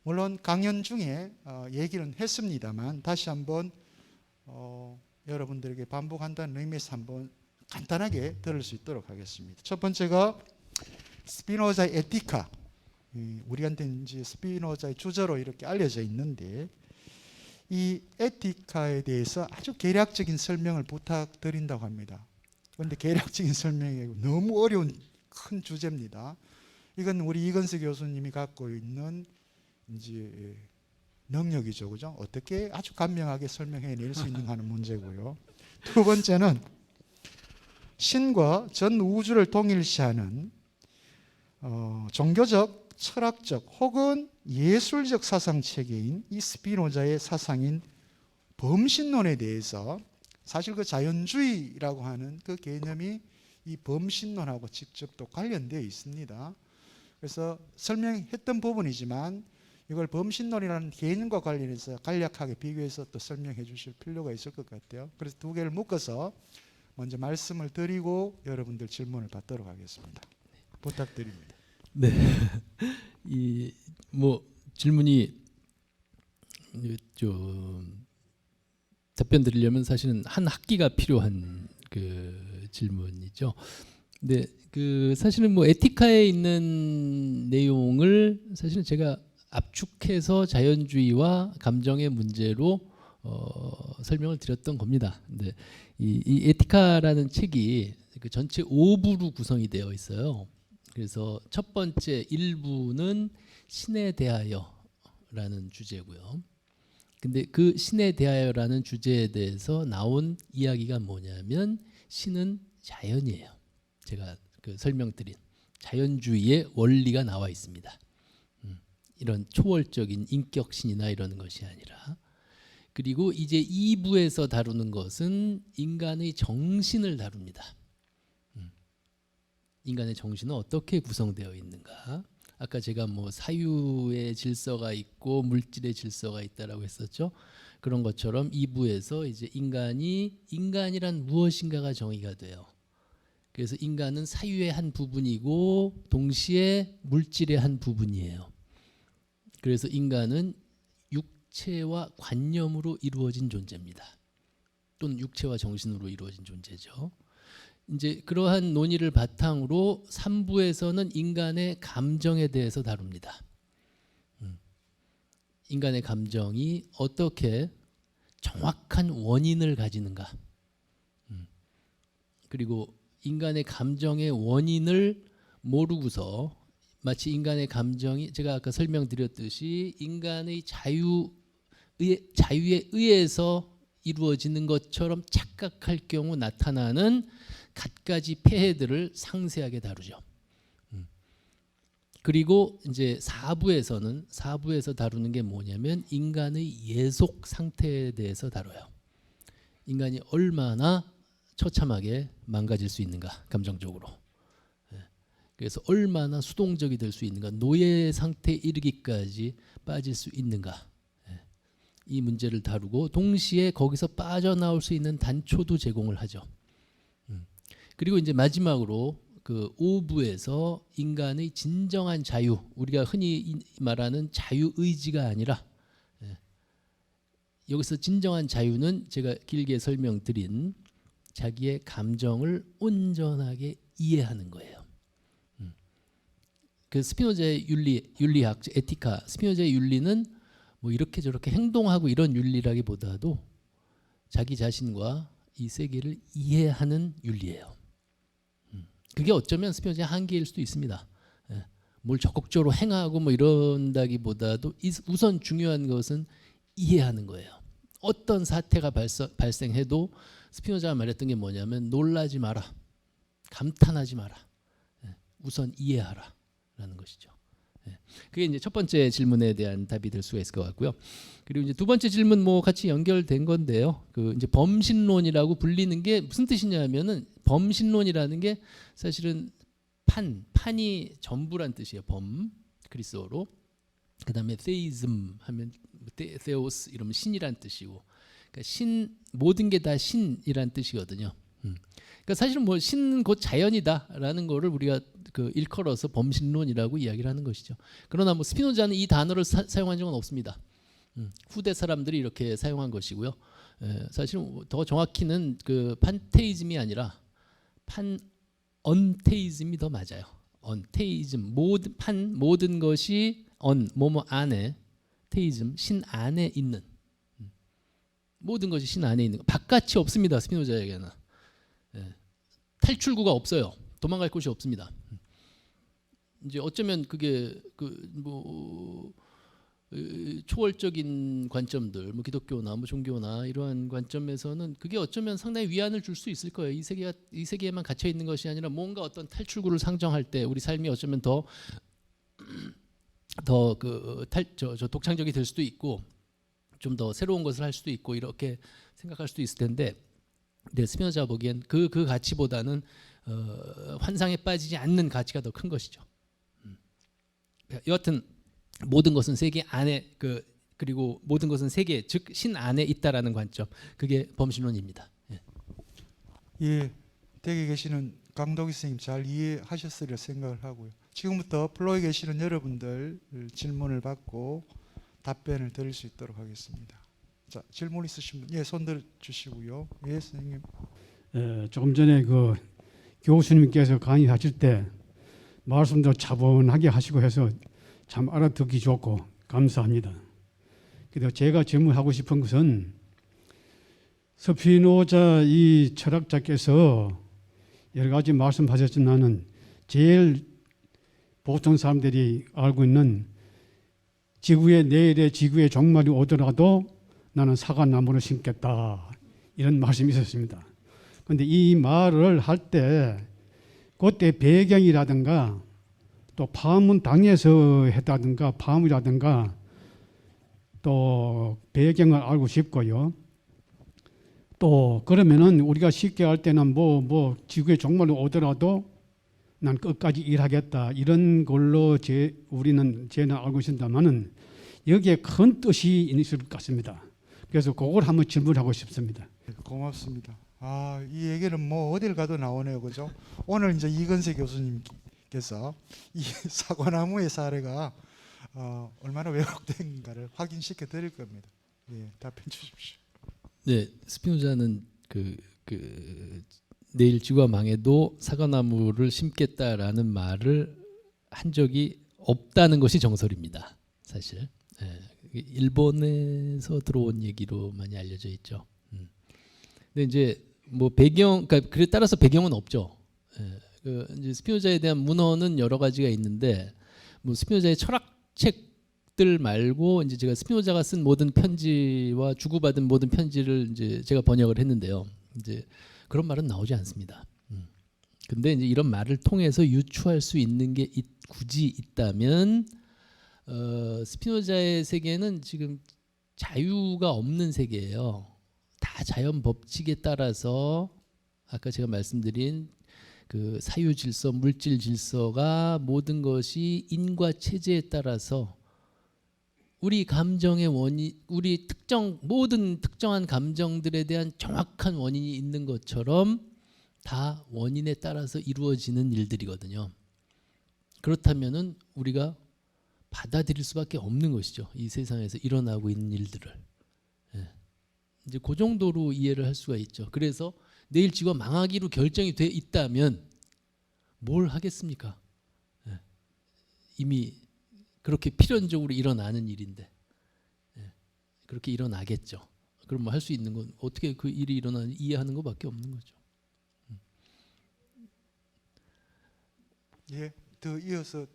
물론 강연 중에 얘기는 했습니다만 다시 한번 여러분들에게 반복한다는 의미에서 한번 간단하게 들을 수 있도록 하겠습니다. 첫 번째가 스피노자의 에티카, 우리한테 이제 스피노자의 주저로 이렇게 알려져 있는데 이 에티카에 대해서 아주 개략적인 설명을 부탁드린다고 합니다. 그런데 개략적인 설명이 너무 어려운 큰 주제입니다. 이건 우리 이건세 교수님이 갖고 있는 이제 능력이죠, 그죠? 어떻게 아주 간명하게 설명해낼 수 있는가 하는 문제고요. 두 번째는 신과 전 우주를 동일시하는 종교적, 철학적 혹은 예술적 사상 체계인 이 스피노자의 사상인 범신론에 대해서 사실 그 자연주의라고 하는 그 개념이 이 범신론하고 직접 또 관련되어 있습니다. 그래서 설명했던 부분이지만 이걸 범신론이라는 개념과 관련해서 간략하게 비교해서 또 설명해 주실 필요가 있을 것 같아요. 그래서 두 개를 묶어서 먼저 말씀을 드리고 여러분들 질문을 받도록 하겠습니다. 부탁드립니다. 네. 이 뭐 질문이 좀 답변 드리려면 사실은 한 학기가 필요한 그 질문이죠. 근데 그 사실은 뭐 에티카에 있는 내용을 사실은 제가 압축해서 자연주의와 감정의 문제로 설명을 드렸던 겁니다. 근데 이 에티카라는 책이 그 전체 5부로 구성이 되어 있어요. 그래서 첫 번째 1부는 신에 대하여라는 주제고요. 근데 그 신에 대하여라는 주제에 대해서 나온 이야기가 뭐냐면 신은 자연이에요. 제가 그 설명드린 자연주의의 원리가 나와 있습니다. 이런 초월적인 인격신이나 이런 것이 아니라. 그리고 이제 2부에서 다루는 것은 인간의 정신을 다룹니다. 인간의 정신은 어떻게 구성되어 있는가? 아까 제가 뭐 사유의 질서가 있고 물질의 질서가 있다라고 했었죠. 그런 것처럼 2부에서 이제 인간이란 무엇인가가 정의가 돼요. 그래서 인간은 사유의 한 부분이고 동시에 물질의 한 부분이에요. 그래서 인간은 육체와 관념으로 이루어진 존재입니다. 또는 육체와 정신으로 이루어진 존재죠. 이제 그러한 논의를 바탕으로 3부에서는 인간의 감정에 대해서 다룹니다. 인간의 감정이 어떻게 정확한 원인을 가지는가. 그리고 인간의 감정의 원인을 모르고서 마치 인간의 감정이 제가 아까 설명드렸듯이 인간의 자유에 의해서 이루어지는 것처럼 착각할 경우 나타나는 갖가지 폐해들을 상세하게 다루죠. 그리고 이제 4부에서 다루는 게 뭐냐면 인간의 예속 상태에 대해서 다뤄요. 인간이 얼마나 처참하게 망가질 수 있는가 감정적으로. 그래서 얼마나 수동적이 될 수 있는가, 노예 상태에 이르기까지 빠질 수 있는가. 이 문제를 다루고 동시에 거기서 빠져나올 수 있는 단초도 제공을 하죠. 그리고 이제 마지막으로 그 5부에서 인간의 진정한 자유, 우리가 흔히 말하는 자유의지가 아니라 여기서 진정한 자유는 제가 길게 설명드린 자기의 감정을 온전하게 이해하는 거예요. 그 스피노자의 윤리학, 에티카, 스피노자의 윤리는 뭐 이렇게 저렇게 행동하고 이런 윤리라기보다도 자기 자신과 이 세계를 이해하는 윤리예요. 그게 어쩌면 스피노자의 한계일 수도 있습니다. 뭘 적극적으로 행하고 뭐 이런다기보다도 우선 중요한 것은 이해하는 거예요. 어떤 사태가 발생해도 스피노자가 말했던 게 뭐냐면 놀라지 마라, 감탄하지 마라, 우선 이해하라 라는 것이죠. 그게 이제 첫 번째 질문에 대한 답이 될 수가 있을 것 같고요. 그리고 이제 두 번째 질문 뭐 같이 연결된 건데요. 그 이제 범신론이라고 불리는 게 무슨 뜻이냐면은 범신론이라는 게 사실은 판이 전부란 뜻이에요. 그리스어로. 그다음에 theism 하면 theos 이러면 신이란 뜻이고, 그러니까 모든 게 다 신이란 뜻이거든요. 그러니까 사실은 뭐 신 곧 자연이다라는 거를 우리가 그 일컬어서 범신론이라고 이야기를 하는 것이죠. 그러나 뭐 스피노자는 이 단어를 사용한 적은 없습니다. 후대 사람들이 이렇게 사용한 것이고요. 사실은 더 정확히는 그 판테이즘이 아니라 언테이즘이 더 맞아요. 언테이즘, 모든 것이 뭐뭐 안에, 테이즘, 신 안에 있는, 모든 것이 신 안에 있는 거, 바깥이 없습니다. 스피노자에게는 탈출구가 없어요. 도망갈 곳이 없습니다. 이제 어쩌면 그게 초월적인 관점들, 뭐 기독교나 뭐 종교나 이러한 관점에서는 그게 어쩌면 상당히 위안을 줄 수 있을 거예요. 이 세계에만 갇혀 있는 것이 아니라 뭔가 어떤 탈출구를 상정할 때 우리 삶이 어쩌면 더 독창적이 될 수도 있고 좀 더 새로운 것을 할 수도 있고 이렇게 생각할 수도 있을 텐데, 네, 스피노자 보기엔 그 가치보다는 환상에 빠지지 않는 가치가 더 큰 것이죠. 여하튼 모든 것은 세계 안에 그리고 모든 것은 세계 즉 신 안에 있다라는 관점, 그게 범신론입니다. 예, 댁에 계시는 강덕희 선생님 잘 이해하셨으리라 생각을 하고요. 지금부터 플로에 계시는 여러분들 질문을 받고 답변을 드릴 수 있도록 하겠습니다. 자, 질문 있으신 분, 예, 손 들어 주시고요. 예, 선생님. 조금 전에 그 교수님께서 강의하실 때 말씀도 차분하게 하시고 해서 참 알아듣기 좋고 감사합니다. 그래서 제가 질문하고 싶은 것은 스피노자 이 철학자께서 여러 가지 말씀하셨지만은 제일 보통 사람들이 알고 있는 내일의 지구의 종말이 오더라도 나는 사과나무를 심겠다, 이런 말씀이 있었습니다. 그런데 이 말을 할 때 그때 배경이라든가 또 파문 당에서 했다든가 파문이라든가 또 배경을 알고 싶고요. 또 그러면은 우리가 쉽게 할 때는 뭐 지구의 종말이 오더라도 난 끝까지 일하겠다, 이런 걸로 저는 알고 있습니다만은 여기에 큰 뜻이 있을 것 같습니다. 그래서 그걸 한번 질문하고 싶습니다. 고맙습니다. 아, 이 얘기는 뭐 어딜 가도 나오네요, 그죠? 오늘 이제 이건세 교수님께서 이 사과나무의 사례가 얼마나 왜곡된가를 확인시켜 드릴 겁니다. 예, 답변 주십시오. 네, 스피노자는 내일 지구가 망해도 사과나무를 심겠다라는 말을 한 적이 없다는 것이 정설입니다. 사실 일본에서 들어온 얘기로 많이 알려져 있죠. 근데 이제 뭐 그러니까 그에 따라서 배경은 없죠. 이제 스피노자에 대한 문헌은 여러 가지가 있는데 뭐 스피노자의 철학책들 말고 이제 제가 스피노자가 쓴 모든 편지와 주고받은 모든 편지를 이제 제가 번역을 했는데요. 이제 그런 말은 나오지 않습니다. 근데 이제 이런 말을 통해서 유추할 수 있는 게 굳이 있다면 스피노자의 세계는 지금 자유가 없는 세계예요. 다 자연 법칙에 따라서 아까 제가 말씀드린 그 사유 질서, 물질 질서가 모든 것이 인과 체제에 따라서 우리 감정의 우리 모든 특정한 감정들에 대한 정확한 원인이 있는 것처럼 다 원인에 따라서 이루어지는 일들이거든요. 그렇다면은 우리가 받아들일 수밖에 없는 것이죠. 이 세상에서 일어나고 있는 일들을. 이제 그 정도로 이해를 할 수가 있죠. 그래서 내일 지구가 망하기로 결정이 돼 있다면 뭘 하겠습니까? 이미 그렇게 필연적으로 일어나는 일인데 그렇게 일어나겠죠. 그럼 뭐 할 수 있는 건 어떻게 그 일이 일어나는지 이해하는 것밖에 없는 거죠. 예, 더 이어서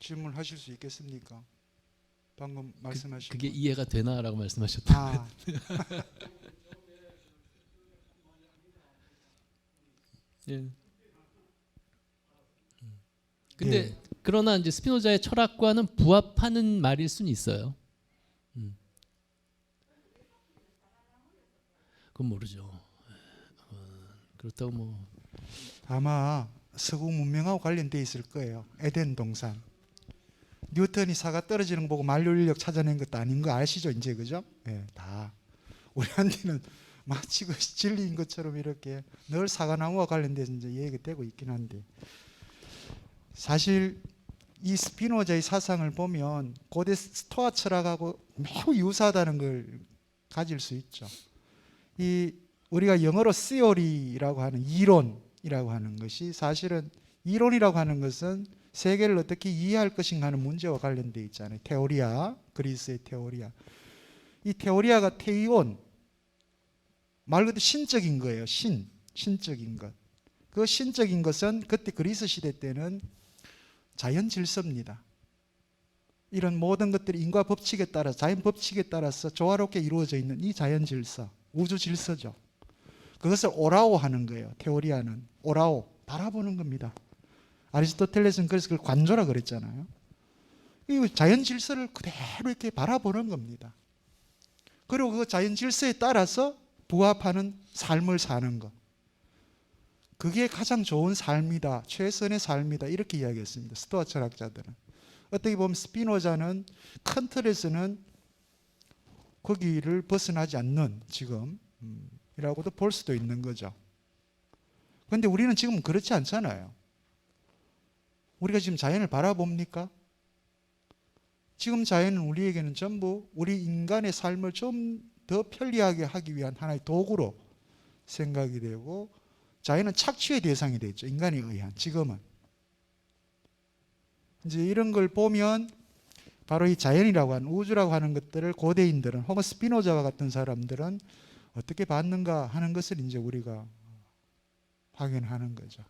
질문하실 수 있겠습니까? 방금 말씀하신 그게 이해가 되나라고 말씀하셨다. 아, 예. 근데 그러나 이제 스피노자의 철학과는 부합하는 말일 수는 있어요. 그건 모르죠. 그렇다고 뭐 아마 서구 문명하고 관련돼 있을 거예요. 에덴 동산. 뉴턴이 사과 떨어지는 거 보고 만류 인력 찾아낸 것도 아닌 거 아시죠, 이제, 그죠? 예, 다 우리한테는 마치 그 진리인 것처럼 이렇게 늘 사과나무와 관련돼서 이제 얘기가 되고 있긴 한데, 사실 이 스피노자의 사상을 보면 고대 스토아 철학하고 매우 유사하다는 걸 가질 수 있죠. 이 우리가 영어로 theory라고 하는 이론이라고 하는 것이, 사실은 이론이라고 하는 것은 세계를 어떻게 이해할 것인가 하는 문제와 관련되어 있잖아요. 테오리아, 그리스의 테오리아. 이 테오리아가 테이온, 말 그대로 신적인 거예요. 신적인 것. 그 신적인 것은 그때 그리스 시대 때는 자연 질서입니다. 이런 모든 것들이 인과 법칙에 따라, 자연 법칙에 따라서 조화롭게 이루어져 있는 이 자연 질서, 우주 질서죠. 그것을 오라오 하는 거예요. 테오리아는 오라오, 바라보는 겁니다. 아리스토텔레스는 그래서 그걸 관조라 그랬잖아요. 이 자연 질서를 그대로 이렇게 바라보는 겁니다. 그리고 그 자연 질서에 따라서 부합하는 삶을 사는 것. 그게 가장 좋은 삶이다, 최선의 삶이다 이렇게 이야기했습니다. 스토아 철학자들은. 어떻게 보면 스피노자는 큰 틀에서는 거기를 벗어나지 않는 지금이라고도 볼 수도 있는 거죠. 그런데 우리는 지금 그렇지 않잖아요. 우리가 지금 자연을 바라봅니까? 지금 자연은 우리에게는 전부 우리 인간의 삶을 좀 더 편리하게 하기 위한 하나의 도구로 생각이 되고, 자연은 착취의 대상이 되죠. 인간에 의한, 지금은. 이제 이런 걸 보면 바로 이 자연이라고 하는, 우주라고 하는 것들을 고대인들은 혹은 스피노자와 같은 사람들은 어떻게 봤는가 하는 것을 이제 우리가 확인하는 거죠.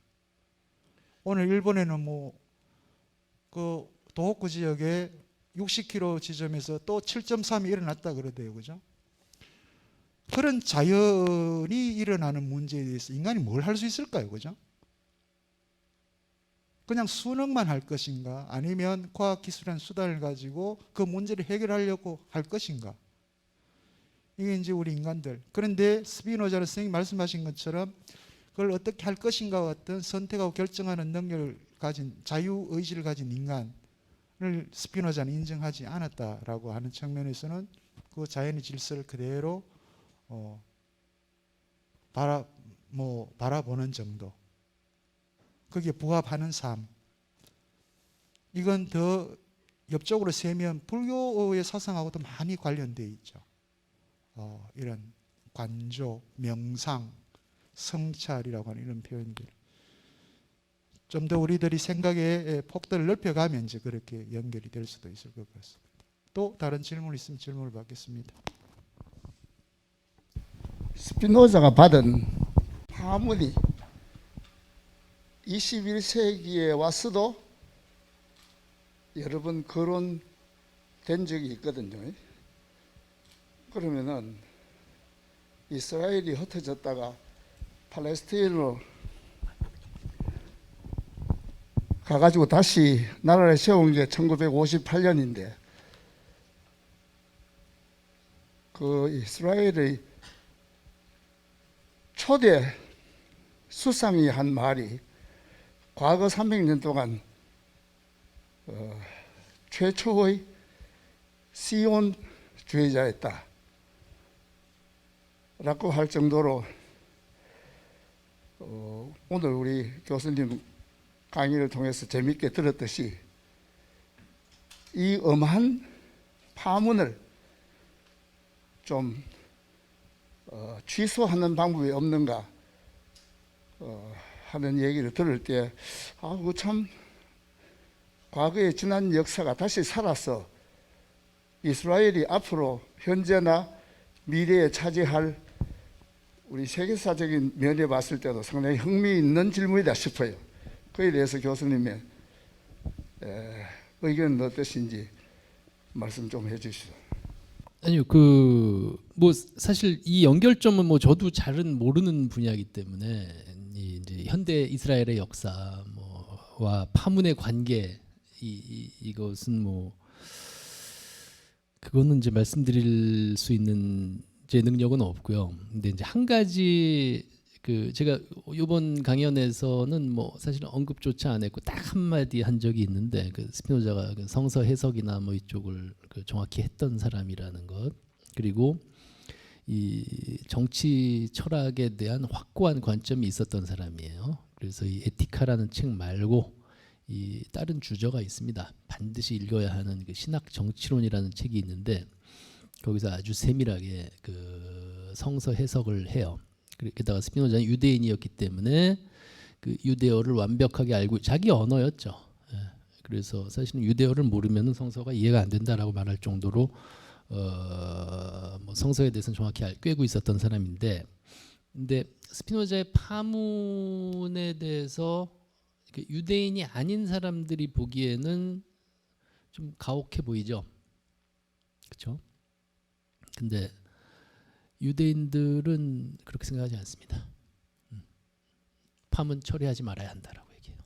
오늘 일본에는 그 도호쿠 지역에 60km 지점에서 또 7.3이 일어났다 그러대요. 그죠? 그런 자연이 일어나는 문제에 대해서 인간이 뭘 할 수 있을까요? 그죠? 그냥 수능만 할 것인가? 아니면 과학기술이라는 수단을 가지고 그 문제를 해결하려고 할 것인가? 이게 이제 우리 인간들. 그런데 스피노자는 선생님이 말씀하신 것처럼 그걸 어떻게 할 것인가와 같은 선택하고 결정하는 능력을 가진, 자유의지를 가진 인간을 스피노자는 인정하지 않았다라고 하는 측면에서는 그 자연의 질서를 그대로 바라보는 정도, 거기에 부합하는 삶, 이건 더 옆쪽으로 세면 불교의 사상하고도 많이 관련되어 있죠. 이런 관조, 명상, 성찰이라고 하는 이런 표현들, 좀 더 우리들이 생각의 폭들을 넓혀가면 이제 그렇게 연결이 될 수도 있을 것 같습니다. 또 다른 질문 있으면 질문을 받겠습니다. 스피노자가 받은 파문이 21세기에 와서도 여러 번 거론된 적이 있거든요. 그러면은 이스라엘이 흩어졌다가 팔레스타인으로 가가지고 다시 나라를 세운 게 1958년인데 그 이스라엘의 초대 수상이 한 말이 과거 300년 동안 최초의 시온주의자였다 라고 할 정도로 오늘 우리 교수님 강의를 통해서 재미있게 들었듯이 이 엄한 파문을 좀 취소하는 방법이 없는가 하는 얘기를 들을 때 참 과거의 지난 역사가 다시 살아서 이스라엘이 앞으로 현재나 미래에 차지할 우리 세계사적인 면에 봤을 때도 상당히 흥미있는 질문이다 싶어요. 그에 대해서 교수님의 의견은 어떠신지 말씀 좀 해주시죠. 아니요, 사실 이 연결점은 저도 잘은 모르는 분야이기 때문에 이제 현대 이스라엘의 역사와 파문의 관계, 이것은 그거는 이제 말씀드릴 수 있는 제 능력은 없고요. 근데 이제 한 가지 제가 이번 강연에서는 사실 언급조차 안 했고 딱 한마디 한 적이 있는데, 스피노자가 성서 해석이나 이쪽을 정확히 했던 사람이라는 것, 그리고 이 정치 철학에 대한 확고한 관점이 있었던 사람이에요. 그래서 이 에티카라는 책 말고 이 다른 주저가 있습니다. 반드시 읽어야 하는 신학 정치론이라는 책이 있는데 거기서 아주 세밀하게 성서 해석을 해요. 게다가 스피노자는 유대인이었기 때문에 유대어를 완벽하게 알고, 자기 언어였죠. 그래서 사실은 유대어를 모르면 성서가 이해가 안 된다라고 말할 정도로 성서에 대해서는 정확히 꿰고 있었던 사람인데, 근데 스피노자의 파문에 대해서 유대인이 아닌 사람들이 보기에는 좀 가혹해 보이죠. 그렇죠? 근데 유대인들은 그렇게 생각하지 않습니다. 파문 처리하지 말아야 한다라고 얘기해요.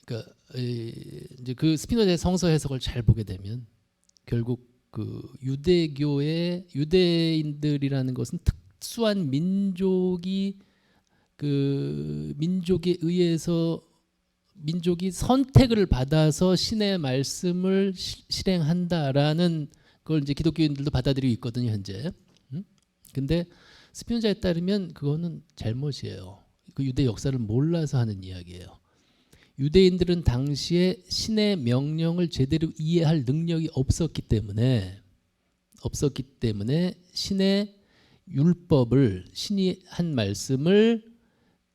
그러니까 이제 스피노자의 성서 해석을 잘 보게 되면 결국 유대교의 유대인들이라는 것은 특수한 민족이 그 민족에 의해서 민족이 선택을 받아서 신의 말씀을 실행한다라는 걸 이제 기독교인들도 받아들이고 있거든요, 현재. 근데 스피노자에 따르면 그거는 잘못이에요. 그 유대 역사를 몰라서 하는 이야기예요. 유대인들은 당시에 신의 명령을 제대로 이해할 능력이 없었기 때문에 신의 율법을, 신이 한 말씀을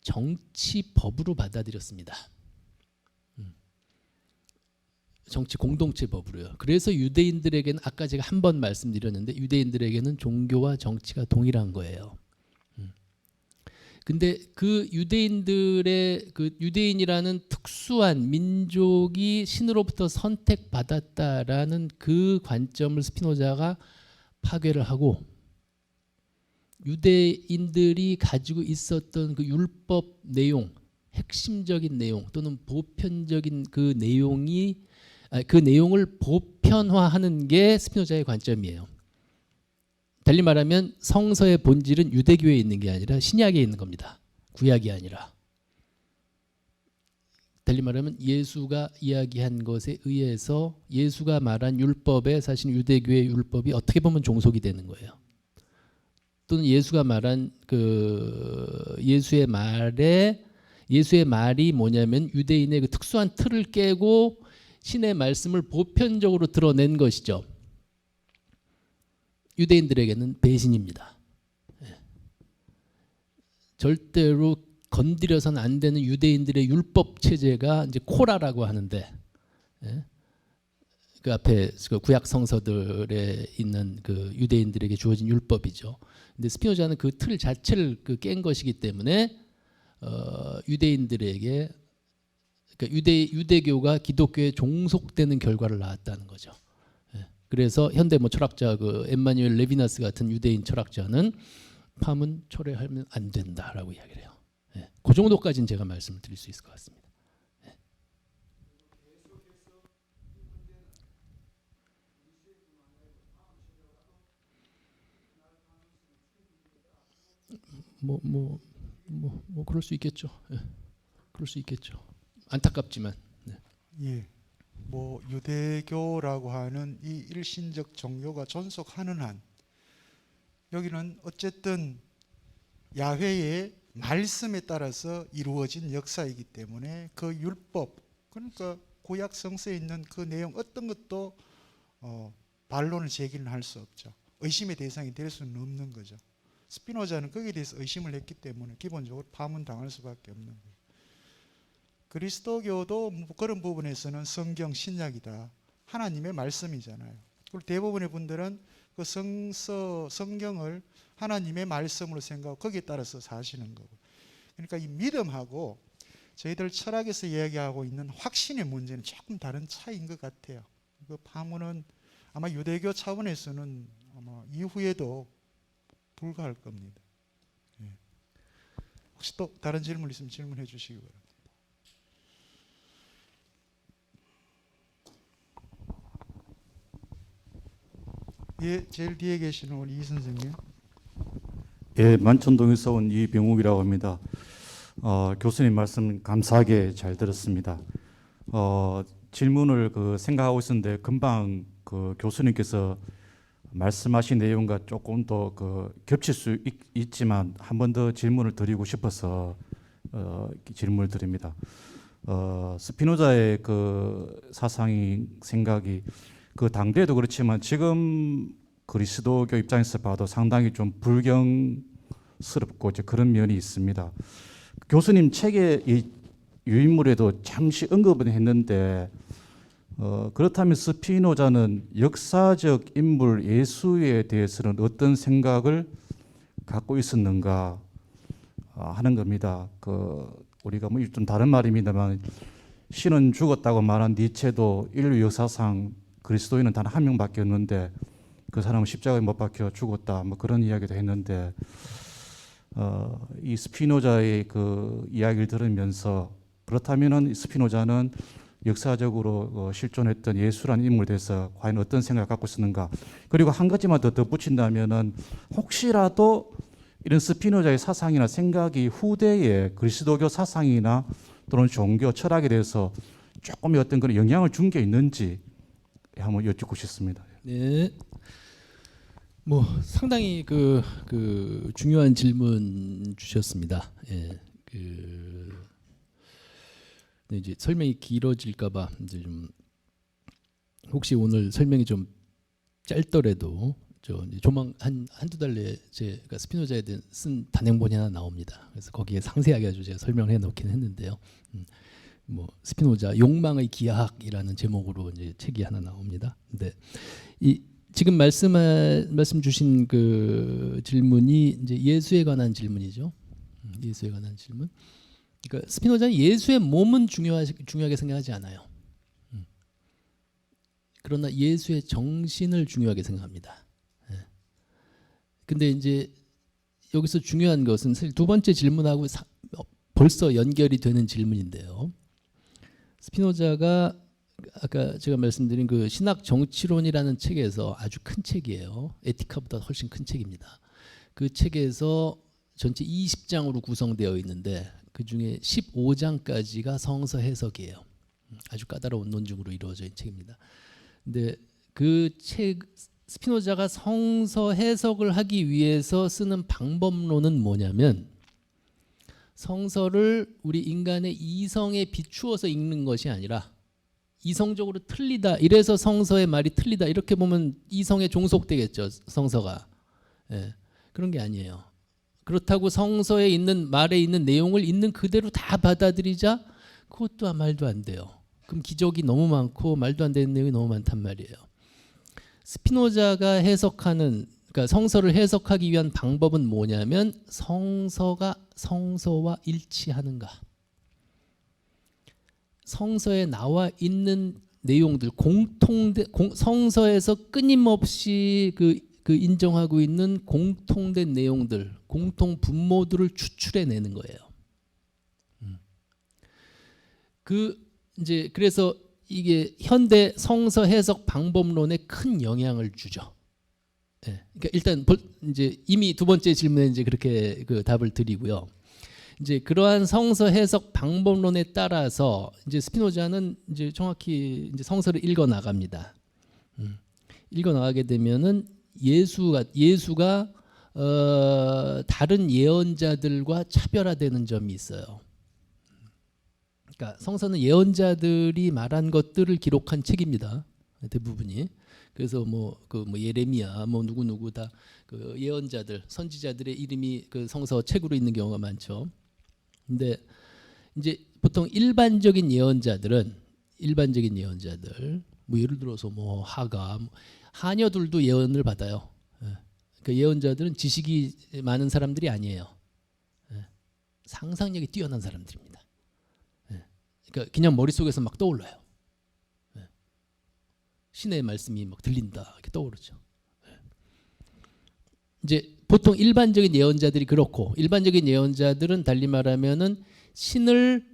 정치법으로 받아들였습니다. 정치 공동체 법으로요. 그래서 유대인들에게는 아까 제가 한 번 말씀드렸는데 유대인들에게는 종교와 정치가 동일한 거예요. 근데 그 유대인들의 그 유대인이라는 특수한 민족이 신으로부터 선택받았다라는 그 관점을 스피노자가 파괴를 하고 유대인들이 가지고 있었던 그 율법 내용, 핵심적인 내용 또는 보편적인 그 내용을 보편화하는 게 스피노자의 관점이에요. 달리 말하면 성서의 본질은 유대교에 있는 게 아니라 신약에 있는 겁니다. 구약이 아니라. 달리 말하면 예수가 이야기한 것에 의해서 예수가 말한 율법에 사실 유대교의 율법이 어떻게 보면 종속이 되는 거예요. 또는 예수가 말한 그 예수의 말이 뭐냐면 유대인의 그 특수한 틀을 깨고 신의 말씀을 보편적으로 드러낸 것이죠. 유대인들에게는 배신입니다. 절대로 건드려서는 안 되는 유대인들의 율법 체제가 이제 코라라고 하는데, 그 앞에 그 구약 성서들에 있는 그 유대인들에게 주어진 율법이죠. 근데 스피노자는 그 틀 자체를 깬 것이기 때문에 유대인들에게 그러니까 유대교가 기독교에 종속되는 결과를 낳았다는 거죠. 그래서 현대 뭐 철학자 그 엠마뉴엘 레비나스 같은 유대인 철학자는 팜은 초래하면 안 된다라고 이야기를 해요. 그 정도까지는 제가 말씀을 드릴 수 있을 것 같습니다. 뭐 그럴 수 있겠죠. 그럴 수 있겠죠. 안타깝지만. 예. 뭐 유대교라고 하는 이 일신적 종교가 존속하는 한 여기는 어쨌든 야훼의 말씀에 따라서 이루어진 역사이기 때문에 그 율법 그러니까 구약 성서에 있는 그 내용 어떤 것도 반론을 제기는 할 수 없죠. 의심의 대상이 될 수는 없는 거죠. 스피노자는 거기에 대해서 의심을 했기 때문에 기본적으로 파문당할 수밖에 없는 거예요. 그리스도교도 그런 부분에서는 성경 신약이다. 하나님의 말씀이잖아요. 그리고 대부분의 분들은 그 성경을 하나님의 말씀으로 생각하고 거기에 따라서 사시는 거고. 그러니까 이 믿음하고 저희들 철학에서 이야기하고 있는 확신의 문제는 조금 다른 차이인 것 같아요. 그 파문은 아마 유대교 차원에서는 아마 이후에도 불가할 겁니다. 혹시 또 다른 질문 있으면 질문해 주시기 바랍니다. 예, 제일 뒤에 계시는 우리 이 선생님. 예, 만천동에서 온 이병욱이라고 합니다. 교수님 말씀 감사하게 잘 들었습니다. 질문을 생각하고 있었는데 금방 교수님께서 말씀하신 내용과 조금 더 겹칠 수 있지만 한 번 더 질문을 드리고 싶어서 질문을 드립니다. 스피노자의 사상이 생각이 당대에도 그렇지만 지금 그리스도교 입장에서 봐도 상당히 좀 불경스럽고 이제 그런 면이 있습니다. 교수님 책의 이 유인물에도 잠시 언급은 했는데 그렇다면 스피노자는 역사적 인물 예수에 대해서는 어떤 생각을 갖고 있었는가 하는 겁니다. 우리가 뭐 좀 다른 말입니다만 신은 죽었다고 말한 니체도 인류 역사상 그리스도인은 단 한 명밖에 없는데 그 사람은 십자가에 못 박혀 죽었다 뭐 그런 이야기도 했는데 이 스피노자의 이야기를 들으면서 그렇다면은 스피노자는 역사적으로 실존했던 예수라는 인물에 대해서 과연 어떤 생각을 갖고 있었는가. 그리고 한 가지만 더 덧붙인다면은 혹시라도 이런 스피노자의 사상이나 생각이 후대의 그리스도교 사상이나 또는 종교 철학에 대해서 조금 어떤 그런 영향을 준 게 있는지 한번 여쭙고 싶습니다. 네. 뭐 상당히 그 중요한 질문 주셨습니다. 예. 근데 이제 설명이 길어질까봐 이제 좀 혹시 오늘 설명이 좀 짧더라도 저 이제 조만 한두 달 내에 제가 스피노자에 대한 쓴 단행본이 하나 나옵니다. 그래서 거기에 상세하게 아주 제가 설명을 해놓긴 했는데요. 뭐 스피노자 욕망의 기하학이라는 제목으로 이제 책이 하나 나옵니다. 근데 이 지금 말씀 주신 그 질문이 이제 예수에 관한 질문이죠. 예수에 관한 질문. 그러니까 스피노자는 예수의 몸은 중요하게 생각하지 않아요. 그러나 예수의 정신을 중요하게 생각합니다. 근데 이제 여기서 중요한 것은 사실 두 번째 질문하고 벌써 연결이 되는 질문인데요. 스피노자가 아까 제가 말씀드린 그 신학 정치론이라는 책에서 아주 큰 책이에요. 에티카보다 훨씬 큰 책입니다. 그 책에서 전체 20장으로 구성되어 있는데 그 중에 15장까지가 성서 해석이에요. 아주 까다로운 논증으로 이루어져 있는 책입니다. 근데 그 책 스피노자가 성서 해석을 하기 위해서 쓰는 방법론은 뭐냐면 성서를 우리 인간의 이성에 비추어서 읽는 것이 아니라 이성적으로 틀리다 이래서 성서의 말이 틀리다 이렇게 보면 이성에 종속되겠죠. 성서가. 예, 그런 게 아니에요. 그렇다고 성서에 있는 말에 있는 내용을 있는 그대로 다 받아들이자 그것도 말도 안 돼요. 그럼 기적이 너무 많고 말도 안 되는 내용이 너무 많단 말이에요. 스피노자가 해석하는 그러니까 성서를 해석하기 위한 방법은 뭐냐면 성서가 성서와 일치하는가. 성서에 나와 있는 내용들 성서에서 끊임없이 그 인정하고 있는 공통된 내용들, 공통 분모들을 추출해내는 거예요. 그래서 이게 현대 성서 해석 방법론에 큰 영향을 주죠. 예. 그러니까 일단 이제 이미 두 번째 질문에 이제 그렇게 그 답을 드리고요. 이제 그러한 성서 해석 방법론에 따라서 이제 스피노자는 이제 정확히 이제 성서를 읽어 나갑니다. 읽어 나가게 되면은 예수가 다른 예언자들과 차별화되는 점이 있어요. 그러니까 성서는 예언자들이 말한 것들을 기록한 책입니다. 대부분이. 그래서 예레미야 누구 다 그 예언자들 선지자들의 이름이 그 성서 책으로 있는 경우가 많죠. 근데 이제 보통 일반적인 예언자들 뭐 예를 들어서 하가 하녀들도 예언을 받아요. 그 예언자들은 지식이 많은 사람들이 아니에요. 상상력이 뛰어난 사람들입니다. 그러니까 그냥 머릿속에서 막 떠올라요. 신의 말씀이 막 들린다 이렇게 떠오르죠. 이제 보통 일반적인 예언자들이 그렇고 일반적인 예언자들은 달리 말하면은 신을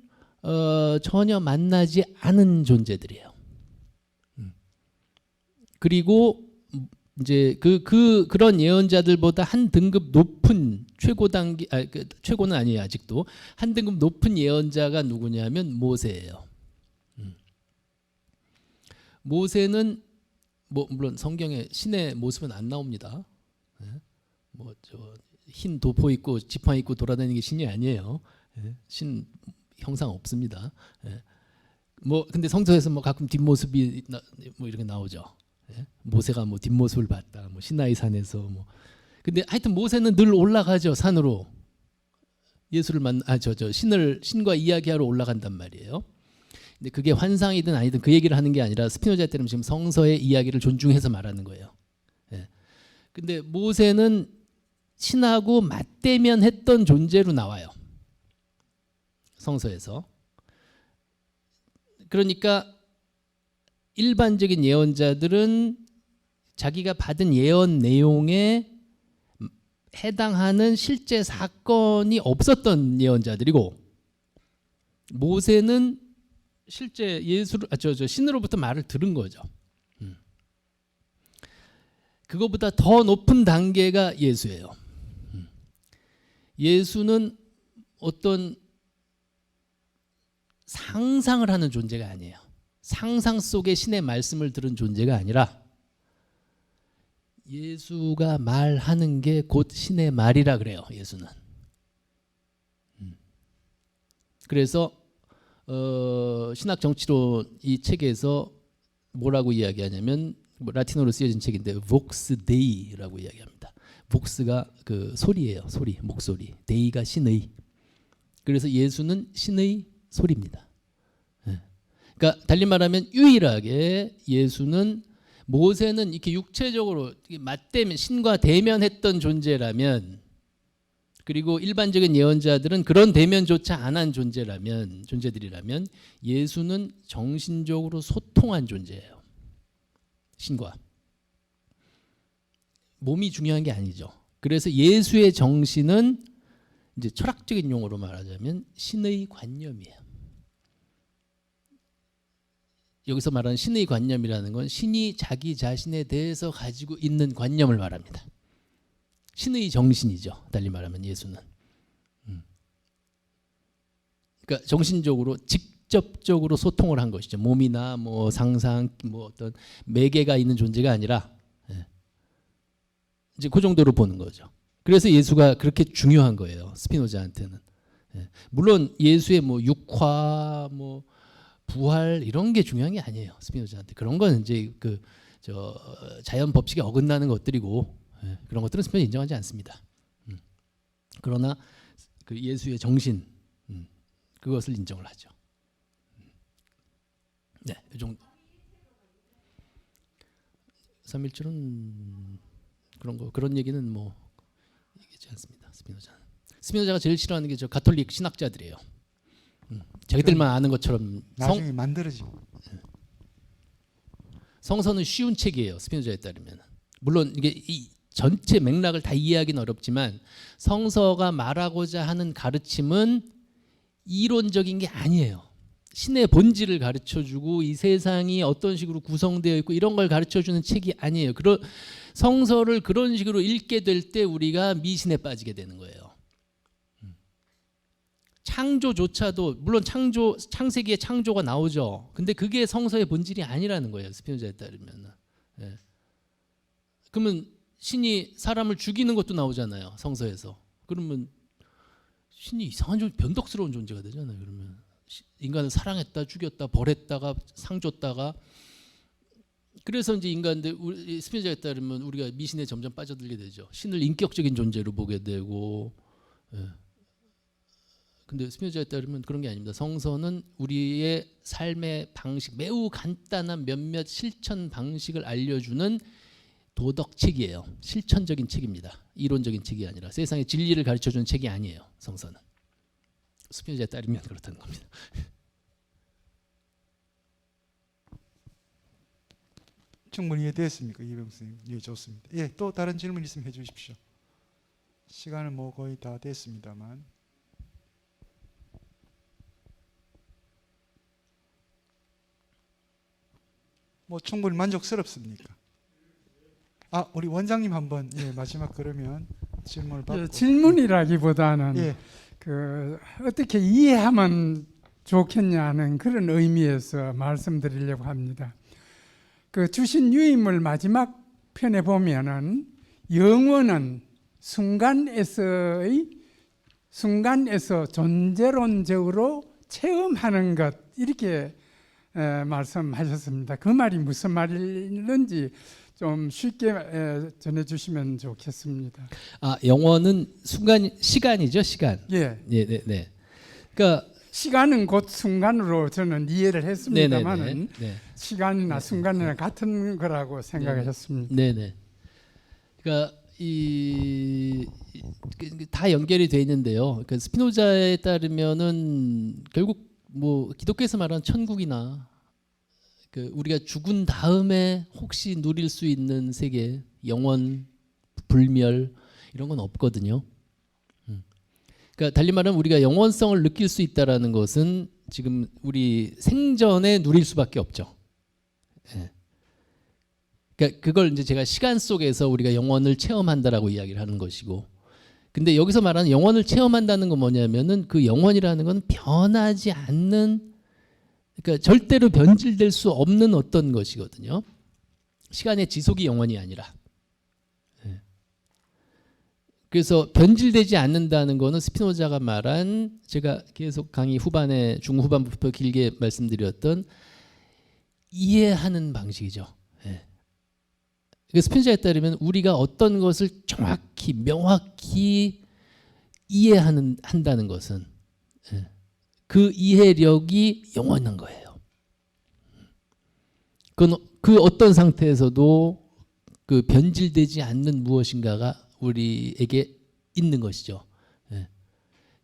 전혀 만나지 않은 존재들이에요. 그리고 이제 그런 예언자들보다 한 등급 높은 최고는 아니에요 아직도 한 등급 높은 예언자가 누구냐면 모세예요. 모세는 물론 성경에 신의 모습은 안 나옵니다. 흰 도포 입고 지팡이 입고 돌아다니는 게 신이 아니에요. 신 형상 없습니다. 근데 성서에서 가끔 뒷모습이 이렇게 나오죠. 모세가 뒷모습을 봤다. 시나이 산에서 근데 하여튼 모세는 늘 올라가죠 산으로. 예수를 신과 이야기하러 올라간단 말이에요. 근데 그게 환상이든 아니든 그 얘기를 하는 게 아니라 스피노자 때는 지금 성서의 이야기를 존중해서 말하는 거예요. 근데 모세는 신하고 맞대면 했던 존재로 나와요. 성서에서. 그러니까 일반적인 예언자들은 자기가 받은 예언 내용에 해당하는 실제 사건이 없었던 예언자들이고 모세는 실제 신으로부터 말을 들은 거죠. 그거보다 더 높은 단계가 예수예요. 예수는 어떤 상상을 하는 존재가 아니에요. 상상 속에 신의 말씀을 들은 존재가 아니라 예수가 말하는 게 곧 신의 말이라 그래요. 예수는. 그래서 신학 정치론 이 책에서 뭐라고 이야기하냐면 라틴어로 쓰여진 책인데 Vox Dei라고 이야기합니다. Vox가 그 소리예요. 소리, 목소리. Dei가 신의. 그래서 예수는 신의 소리입니다. 그러니까 달리 말하면 유일하게 예수는 모세는 이렇게 육체적으로 맞대면 신과 대면했던 존재라면 그리고 일반적인 예언자들은 그런 대면조차 안 한 존재들이라면 예수는 정신적으로 소통한 존재예요. 신과. 몸이 중요한 게 아니죠. 그래서 예수의 정신은 이제 철학적인 용어로 말하자면 신의 관념이에요. 여기서 말하는 신의 관념이라는 건 신이 자기 자신에 대해서 가지고 있는 관념을 말합니다. 신의 정신이죠. 달리 말하면 예수는. 그러니까 정신적으로 직접적으로 소통을 한 것이죠. 몸이나 뭐 상상, 뭐 어떤 매개가 있는 존재가 아니라 이제 그 정도로 보는 거죠. 그래서 예수가 그렇게 중요한 거예요. 스피노자한테는. 물론 예수의 뭐 육화, 뭐 부활 이런 게 중요한 게 아니에요. 스피노자한테. 그런 건 이제 그 자연 법칙에 어긋나는 것들이고 그런 것들은 스피노자 인정하지 않습니다. 그러나 그 예수의 정신 그것을 인정을 하죠. 네, 이 정도. 삼일절은 그런 얘기는 뭐 얘기하지 않습니다. 스피노자가 제일 싫어하는 게 저 가톨릭 신학자들이에요. 자기들만 아는 것처럼 나중에 만들어지고. 성서는 쉬운 책이에요. 스피노자에 따르면. 물론 이게 이 전체 맥락을 다 이해하기는 어렵지만 성서가 말하고자 하는 가르침은 이론적인 게 아니에요. 신의 본질을 가르쳐주고 이 세상이 어떤 식으로 구성되어 있고 이런 걸 가르쳐주는 책이 아니에요. 성서를 그런 식으로 읽게 될 때 우리가 미신에 빠지게 되는 거예요. 창조조차도 물론 창세기에 창조가 나오죠. 근데 그게 성서의 본질이 아니라는 거예요. 스피노자에 따르면. 그러면 신이 사람을 죽이는 것도 나오잖아요. 성서에서. 그러면 신이 이상한 변덕스러운 존재가 되잖아요. 그러면 인간을 사랑했다, 죽였다, 벌했다가 상 줬다가 그래서 이제 인간들 스피노자에 따르면 우리가 미신에 점점 빠져들게 되죠. 신을 인격적인 존재로 보게 되고. 근데 스피노자에 따르면 그런 게 아닙니다. 성서는 우리의 삶의 방식, 매우 간단한 몇몇 실천 방식을 알려주는 도덕책이에요. 실천적인 책입니다. 이론적인 책이 아니라 세상의 진리를 가르쳐주는 책이 아니에요. 성서는. 스피노자에 따르면 그렇다는 겁니다. 충분히 이해됐습니까, 이병 선생님? 예, 좋습니다. 예, 또 다른 질문 있으면 해주십시오. 시간은 뭐 거의 다 됐습니다만. 뭐 충분히 만족스럽습니까? 우리 원장님 한번 마지막 그러면 질문을 받고. 질문이라기보다는 예. 어떻게 이해하면 좋겠냐는 그런 의미에서 말씀드리려고 합니다. 주신 유인물 마지막 편에 보면은 영원은 순간에서 존재론적으로 체험하는 것 이렇게 말씀하셨습니다. 그 말이 무슨 말인지 좀 쉽게 전해주시면 좋겠습니다. 영원은 시간이죠, 시간. 예. 네. 그러니까 시간은 곧 순간으로 저는 이해를 했습니다만은 네. 시간이나 순간이나 같은 거라고 생각했습니다. 네네. 그러니까 다 연결이 돼 있는데요. 그 스피노자에 따르면은 결국 뭐 기독교에서 말하는 천국이나 우리가 죽은 다음에 혹시 누릴 수 있는 세계, 영원, 불멸 이런 건 없거든요. 그러니까 달리 말하면 우리가 영원성을 느낄 수 있다라는 것은 지금 우리 생전에 누릴 수밖에 없죠. 그러니까 그걸 이제 제가 시간 속에서 우리가 영원을 체험한다라고 이야기를 하는 것이고, 근데 여기서 말하는 영원을 체험한다는 건 뭐냐면은 그 영원이라는 건 변하지 않는, 그러니까 절대로 변질될 수 없는 어떤 것이거든요. 시간의 지속이 영원이 아니라. 예. 그래서 변질되지 않는다는 거는 스피노자가 말한, 제가 계속 강의 후반에 중후반부터 길게 말씀드렸던 이해하는 방식이죠. 예. 그러니까 스피노자에 따르면 우리가 어떤 것을 정확히 명확히 한다는 것은, 예, 그 이해력이 영원한 거예요. 그건 그 어떤 상태에서도 그 변질되지 않는 무엇인가가 우리에게 있는 것이죠. 예.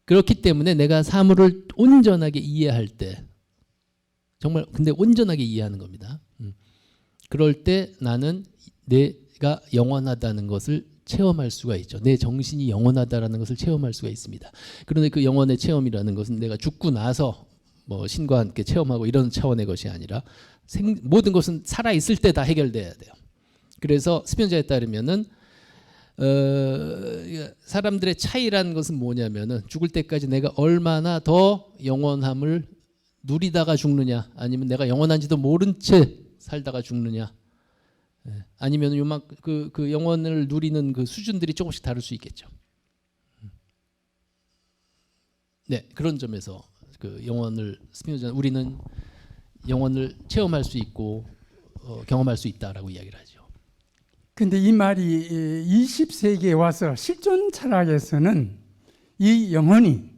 그렇기 때문에 내가 사물을 온전하게 이해할 때, 정말 근데 온전하게 이해하는 겁니다. 그럴 때 나는 내가 영원하다는 것을 체험할 수가 있죠. 내 정신이 영원하다라는 것을 체험할 수가 있습니다. 그런데 그 영원의 체험이라는 것은 내가 죽고 나서 뭐 신과 함께 체험하고 이런 차원의 것이 아니라 모든 것은 살아 있을 때 다 해결돼야 돼요. 그래서 스피노자에 따르면은 사람들의 차이라는 것은 뭐냐면은 죽을 때까지 내가 얼마나 더 영원함을 누리다가 죽느냐, 아니면 내가 영원한지도 모른 채 살다가 죽느냐, 아니면 요만큼 그 영원을 누리는 그 수준들이 조금씩 다를 수 있겠죠. 네, 그런 점에서 그 영원을 스피노자, 우리는 영원을 체험할 수 있고 경험할 수 있다라고 이야기를 하죠. 근데 이 말이 20세기에 와서 실존 철학에서는 이 영혼이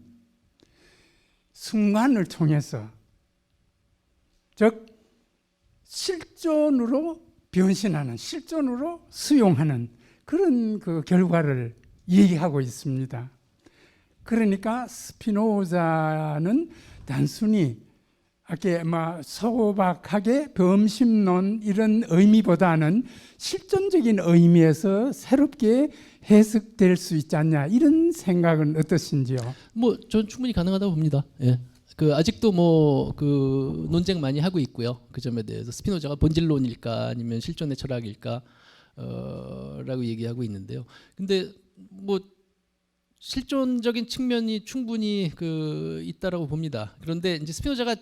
순간을 통해서, 즉 실존으로 변신하는, 실존으로 수용하는 그런 그 결과를 얘기하고 있습니다. 그러니까 스피노자는 단순히 아까 소박하게 범심론 이런 의미보다는 실존적인 의미에서 새롭게 해석될 수 있지 않냐, 이런 생각은 어떠신지요? 뭐 전 충분히 가능하다고 봅니다. 예. 그 아직도 뭐 그 논쟁 많이 하고 있고요. 그 점에 대해서 스피노자가 본질론일까 아니면 실존의 철학일까 라고 얘기하고 있는데요. 근데 뭐 실존적인 측면이 충분히 그 있다라고 봅니다. 그런데 이제 스피노자가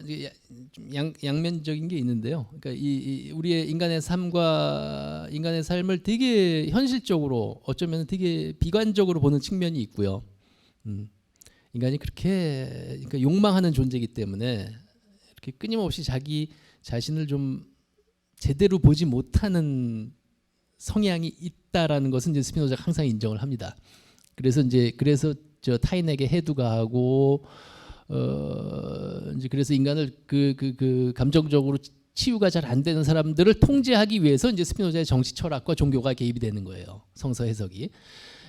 이제 좀 양면적인 게 있는데요. 그러니까 이 우리의 인간의 삶과 인간의 삶을 되게 현실적으로, 어쩌면 되게 비관적으로 보는 측면이 있고요. 인간이 그렇게, 그러니까 욕망하는 존재이기 때문에 이렇게 끊임없이 자기 자신을 좀 제대로 보지 못하는 성향이 있다라는 것은 이제 스피노자가 항상 인정을 합니다. 그래서 저 타인에게 해두가하고 이제 그래서 인간을 그 감정적으로 치유가 잘 안 되는 사람들을 통제하기 위해서 이제 스피노자의 정치 철학과 종교가 개입이 되는 거예요. 성서 해석이.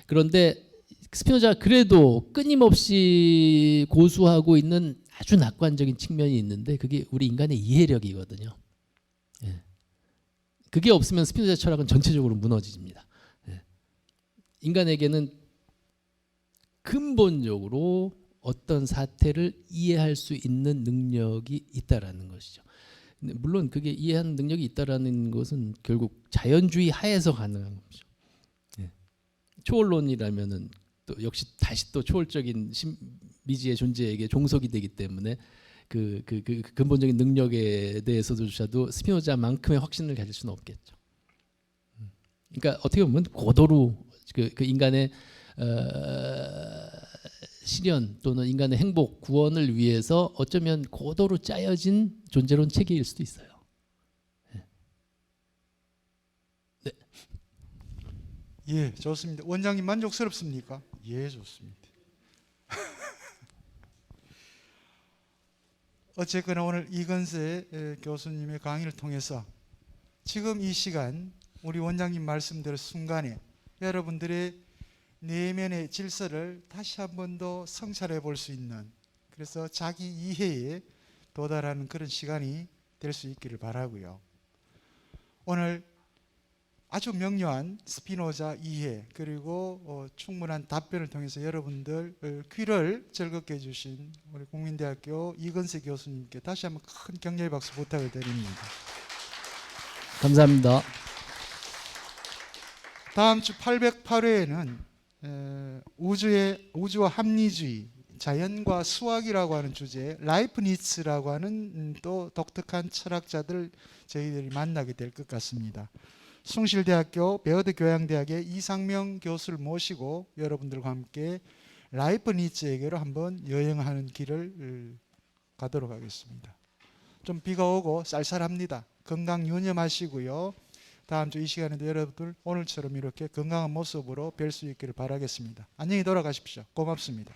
그런데 스피노자가 그래도 끊임없이 고수하고 있는 아주 낙관적인 측면이 있는데 그게 우리 인간의 이해력이거든요. 예. 그게 없으면 스피노자 철학은 전체적으로 무너집니다. 예. 인간에게는 근본적으로 어떤 사태를 이해할 수 있는 능력이 있다라는 것이죠. 근데 물론 그게 이해하는 능력이 있다라는 것은 결국 자연주의 하에서 가능한 거죠. 예. 초월론이라면은 또 역시 다시 또 초월적인 미지의 존재에게 종속이 되기 때문에 그 근본적인 능력에 대해서조차도 스피노자만큼의 확신을 가질 수는 없겠죠. 그러니까 어떻게 보면 고도로 그 인간의 실현 또는 인간의 행복, 구원을 위해서 어쩌면 고도로 짜여진 존재론 체계일 수도 있어요. 네. 예, 좋습니다. 원장님 만족스럽습니까? 예, 좋습니다. 어쨌거나 오늘 이건세 교수님의 강의를 통해서 지금 이 시간 우리 원장님 말씀대로 순간에 여러분들의 내면의 질서를 다시 한 번 더 성찰해 볼 수 있는, 그래서 자기 이해에 도달하는 그런 시간이 될 수 있기를 바라고요. 오늘 아주 명료한 스피노자 이해 그리고 충분한 답변을 통해서 여러분들 귀를 즐겁게 해주신 우리 국민대학교 이건세 교수님께 다시 한번 큰 격려의 박수 부탁을 드립니다. 감사합니다. 다음 주 808회에는 우주와 합리주의, 자연과 수학이라고 하는 주제에 라이프니츠라고 하는 또 독특한 철학자들 저희들이 만나게 될 것 같습니다. 숭실대학교 베어드 교양대학의 이상명 교수를 모시고 여러분들과 함께 라이프니츠에게로 한번 여행하는 길을 가도록 하겠습니다. 좀 비가 오고 쌀쌀합니다. 건강 유념하시고요. 다음 주 이 시간에도 여러분들 오늘처럼 이렇게 건강한 모습으로 뵐 수 있기를 바라겠습니다. 안녕히 돌아가십시오. 고맙습니다.